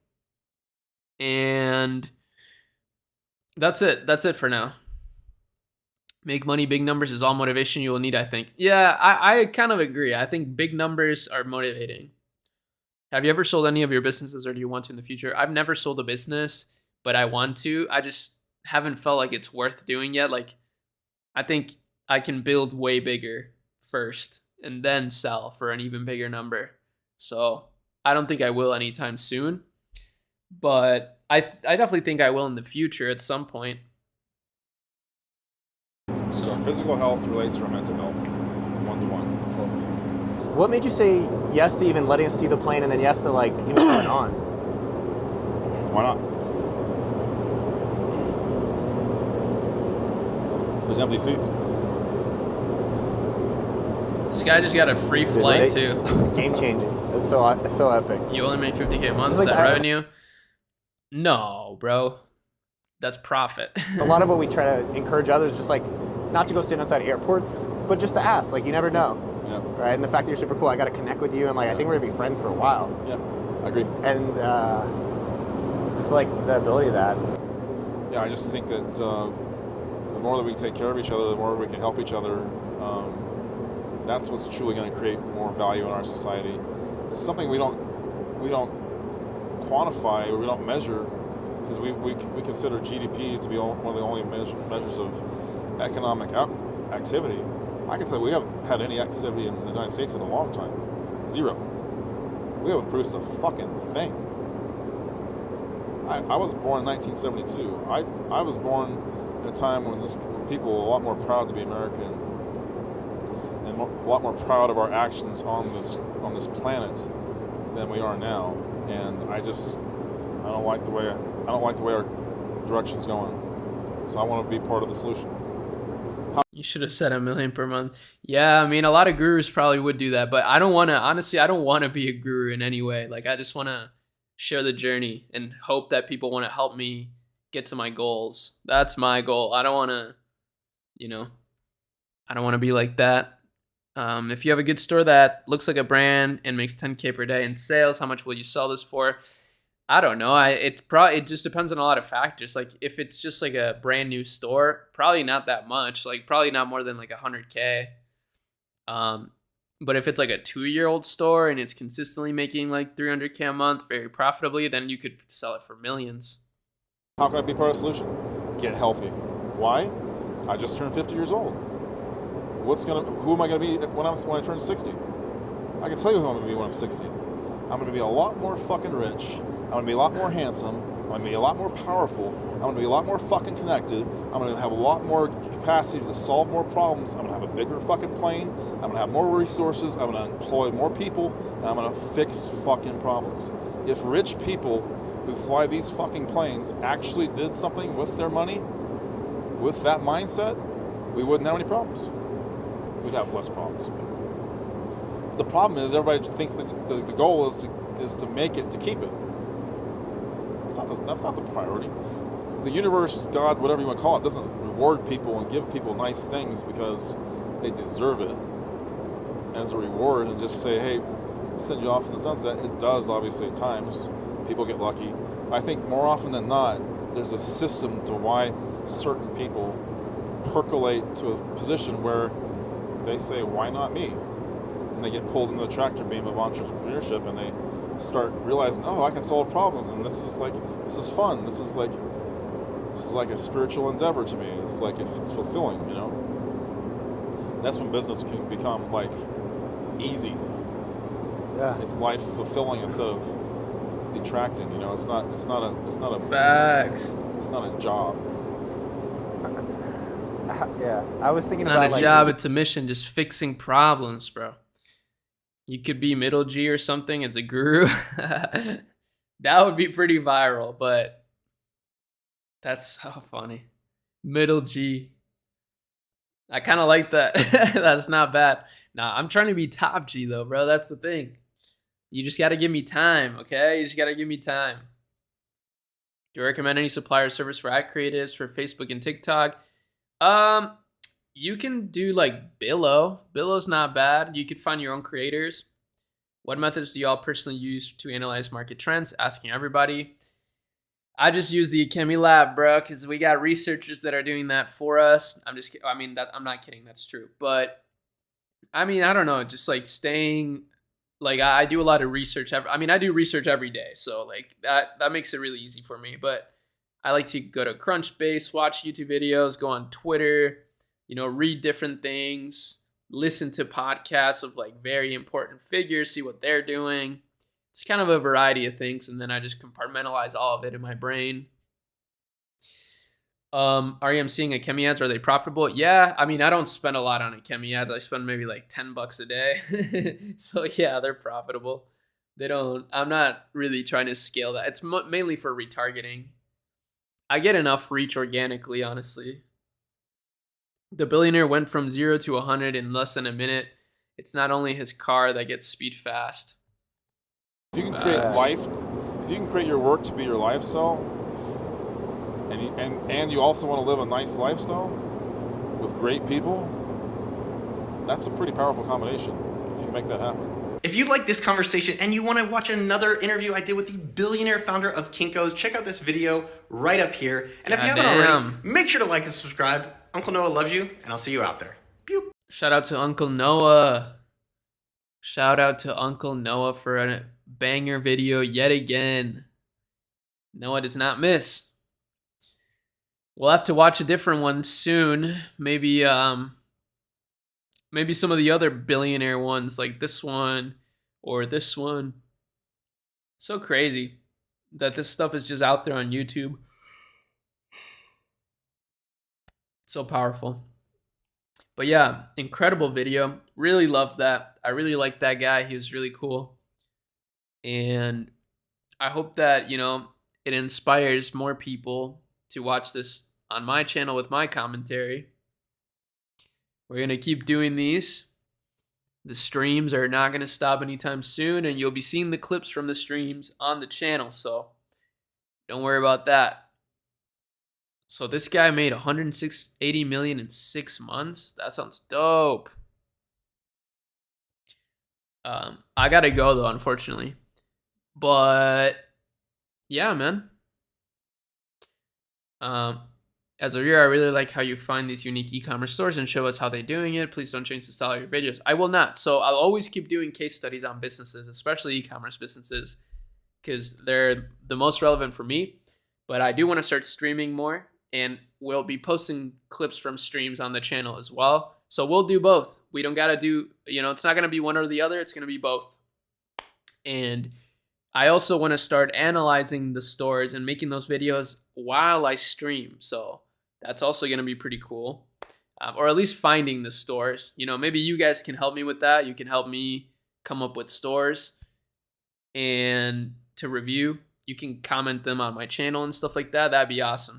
And that's it. That's it for now. Make money, big numbers is all motivation you will need, I think. Yeah, I kind of agree. I think big numbers are motivating. Have you ever sold any of your businesses, or do you want to in the future? I've never sold a business, but I want to. I just haven't felt like it's worth doing yet. Like, I think I can build way bigger first and then sell for an even bigger number. So I don't think I will anytime soon, but I definitely think I will in the future at some point. So physical health relates to our mental health, 1-to-1. What made you say yes to even letting us see the plane, and then yes to like even going on? Why not? There's empty seats. This guy just got a free flight too. Game changing. It's so epic. You only make $50K a month. Is Like, that revenue? No, bro. That's profit. A lot of what we try to encourage others, just like not to go stand outside airports, but just to ask. Like, you never know. Yeah. Right? And the fact that you're super cool, I got to connect with you, and like I think we're gonna be friends for a while. Yeah, I agree. And just like the ability of that. Yeah, I just think that the more that we take care of each other, the more we can help each other. That's what's truly going to create more value in our society. It's something we don't quantify, or we don't measure, because we consider GDP to be one of the only measures of economic activity. I can tell you we haven't had any activity in the United States in a long time. Zero. We haven't produced a fucking thing. I was born in 1972. I was born in a time when people were a lot more proud to be American, and a lot more proud of our actions on this planet than we are now. And I don't like the way our direction's going. So I want to be part of the solution. You should have said $1 million per month. Yeah, I mean, a lot of gurus probably would do that, but I don't want to. Honestly, I don't want to be a guru in any way. Like, I just want to share the journey and hope that people want to help me get to my goals. That's my goal. I don't want to, I don't want to be like that. If you have a good store that looks like a brand and makes 10K per day in sales, how much will you sell this for? I don't know. It just depends on a lot of factors. Like, if it's just like a brand new store, probably not that much. Like, probably not more than like 100K. But if it's like a 2-year-old store and it's consistently making like 300K a month very profitably, then you could sell it for millions. How can I be part of the solution? Get healthy. Why? I just turned 50 years old. Who am I gonna be when I turn 60? I can tell you who I'm gonna be when I'm 60. I'm gonna be a lot more fucking rich. I'm gonna be a lot more handsome. I'm gonna be a lot more powerful. I'm gonna be a lot more fucking connected. I'm gonna have a lot more capacity to solve more problems. I'm gonna have a bigger fucking plane. I'm gonna have more resources. I'm gonna employ more people, and I'm gonna fix fucking problems. If rich people who fly these fucking planes actually did something with their money, with that mindset, we wouldn't have any problems. We'd have less problems. The problem is everybody thinks that the goal is to make it, to keep it. That's not the priority. The universe, God, whatever you want to call it, doesn't reward people and give people nice things because they deserve it as a reward and just say, hey, send you off in the sunset. It does, obviously, at times. People get lucky. I think more often than not, there's a system to why certain people percolate to a position where they say, why not me? And they get pulled into the tractor beam of entrepreneurship, and they start realizing, oh, I can solve problems, and this is fun. This is like a spiritual endeavor to me. It's like it's fulfilling, That's when business can become like easy. Yeah. It's life fulfilling instead of detracting. It's not a Facts. It's not a job. Yeah, I was thinking It's about not a job, it's a mission, just fixing problems, bro. You could be middle G or something as a guru. That would be pretty viral, but that's so funny. Middle G. I kind of like that. That's not bad. Nah, I'm trying to be top G though, bro. That's the thing. You just got to give me time, okay? You just got to give me time. Do you recommend any supplier or service for ad creatives for Facebook and TikTok? You can do like Billo. Billo's not bad. You could find your own creators. What methods do y'all personally use to analyze market trends? Asking everybody. I just use the Akemi Lab, bro, because we got researchers that are doing that for us. I'm not kidding. That's true. But I mean, I don't know. Just like staying, like I do a lot of research. I do research every day, so like that makes it really easy for me. But I like to go to Crunchbase, watch YouTube videos, go on Twitter, read different things, listen to podcasts of like very important figures, see what they're doing. It's kind of a variety of things, and then I just compartmentalize all of it in my brain. I'm seeing Akemi ads, are they profitable? Yeah, I mean, I don't spend a lot on Akemi ads. I spend maybe like $10 a day. So yeah, they're profitable. I'm not really trying to scale that. It's mainly for retargeting. I get enough reach organically, honestly. The billionaire went from 0 to 100 in less than a minute. It's not only his car that gets speed fast. If you can create your work to be your lifestyle, and you also want to live a nice lifestyle with great people, that's a pretty powerful combination if you can make that happen. If you like this conversation and you want to watch another interview I did with the billionaire founder of Kinko's, check out this video right up here. And if you haven't already, make sure to like and subscribe. Uncle Noah loves you, and I'll see you out there. Pew. Shout out to Uncle Noah. Shout out to Uncle Noah for a banger video yet again. Noah does not miss. We'll have to watch a different one soon. Maybe some of the other billionaire ones, like this one or this one. So crazy that this stuff is just out there on YouTube. So powerful. But yeah, incredible video. Really loved that. I really liked that guy. He was really cool. And I hope that, it inspires more people to watch this on my channel with my commentary. We're going to keep doing these. The streams are not going to stop anytime soon, and you'll be seeing the clips from the streams on the channel, so don't worry about that. So this guy made $180 million in 6 months. That sounds dope. I gotta go though, unfortunately. But yeah, man. As a viewer, I really like how you find these unique e-commerce stores and show us how they're doing it. Please don't change the style of your videos. I will not. So I'll always keep doing case studies on businesses, especially e-commerce businesses, because they're the most relevant for me. But I do want to start streaming more, and we'll be posting clips from streams on the channel as well. So we'll do both. We don't got to do, it's not going to be one or the other. It's going to be both. And I also want to start analyzing the stores and making those videos while I stream. So that's also going to be pretty cool. Or at least finding the stores. Maybe you guys can help me with that. You can help me come up with stores and to review. You can comment them on my channel and stuff like that. That'd be awesome.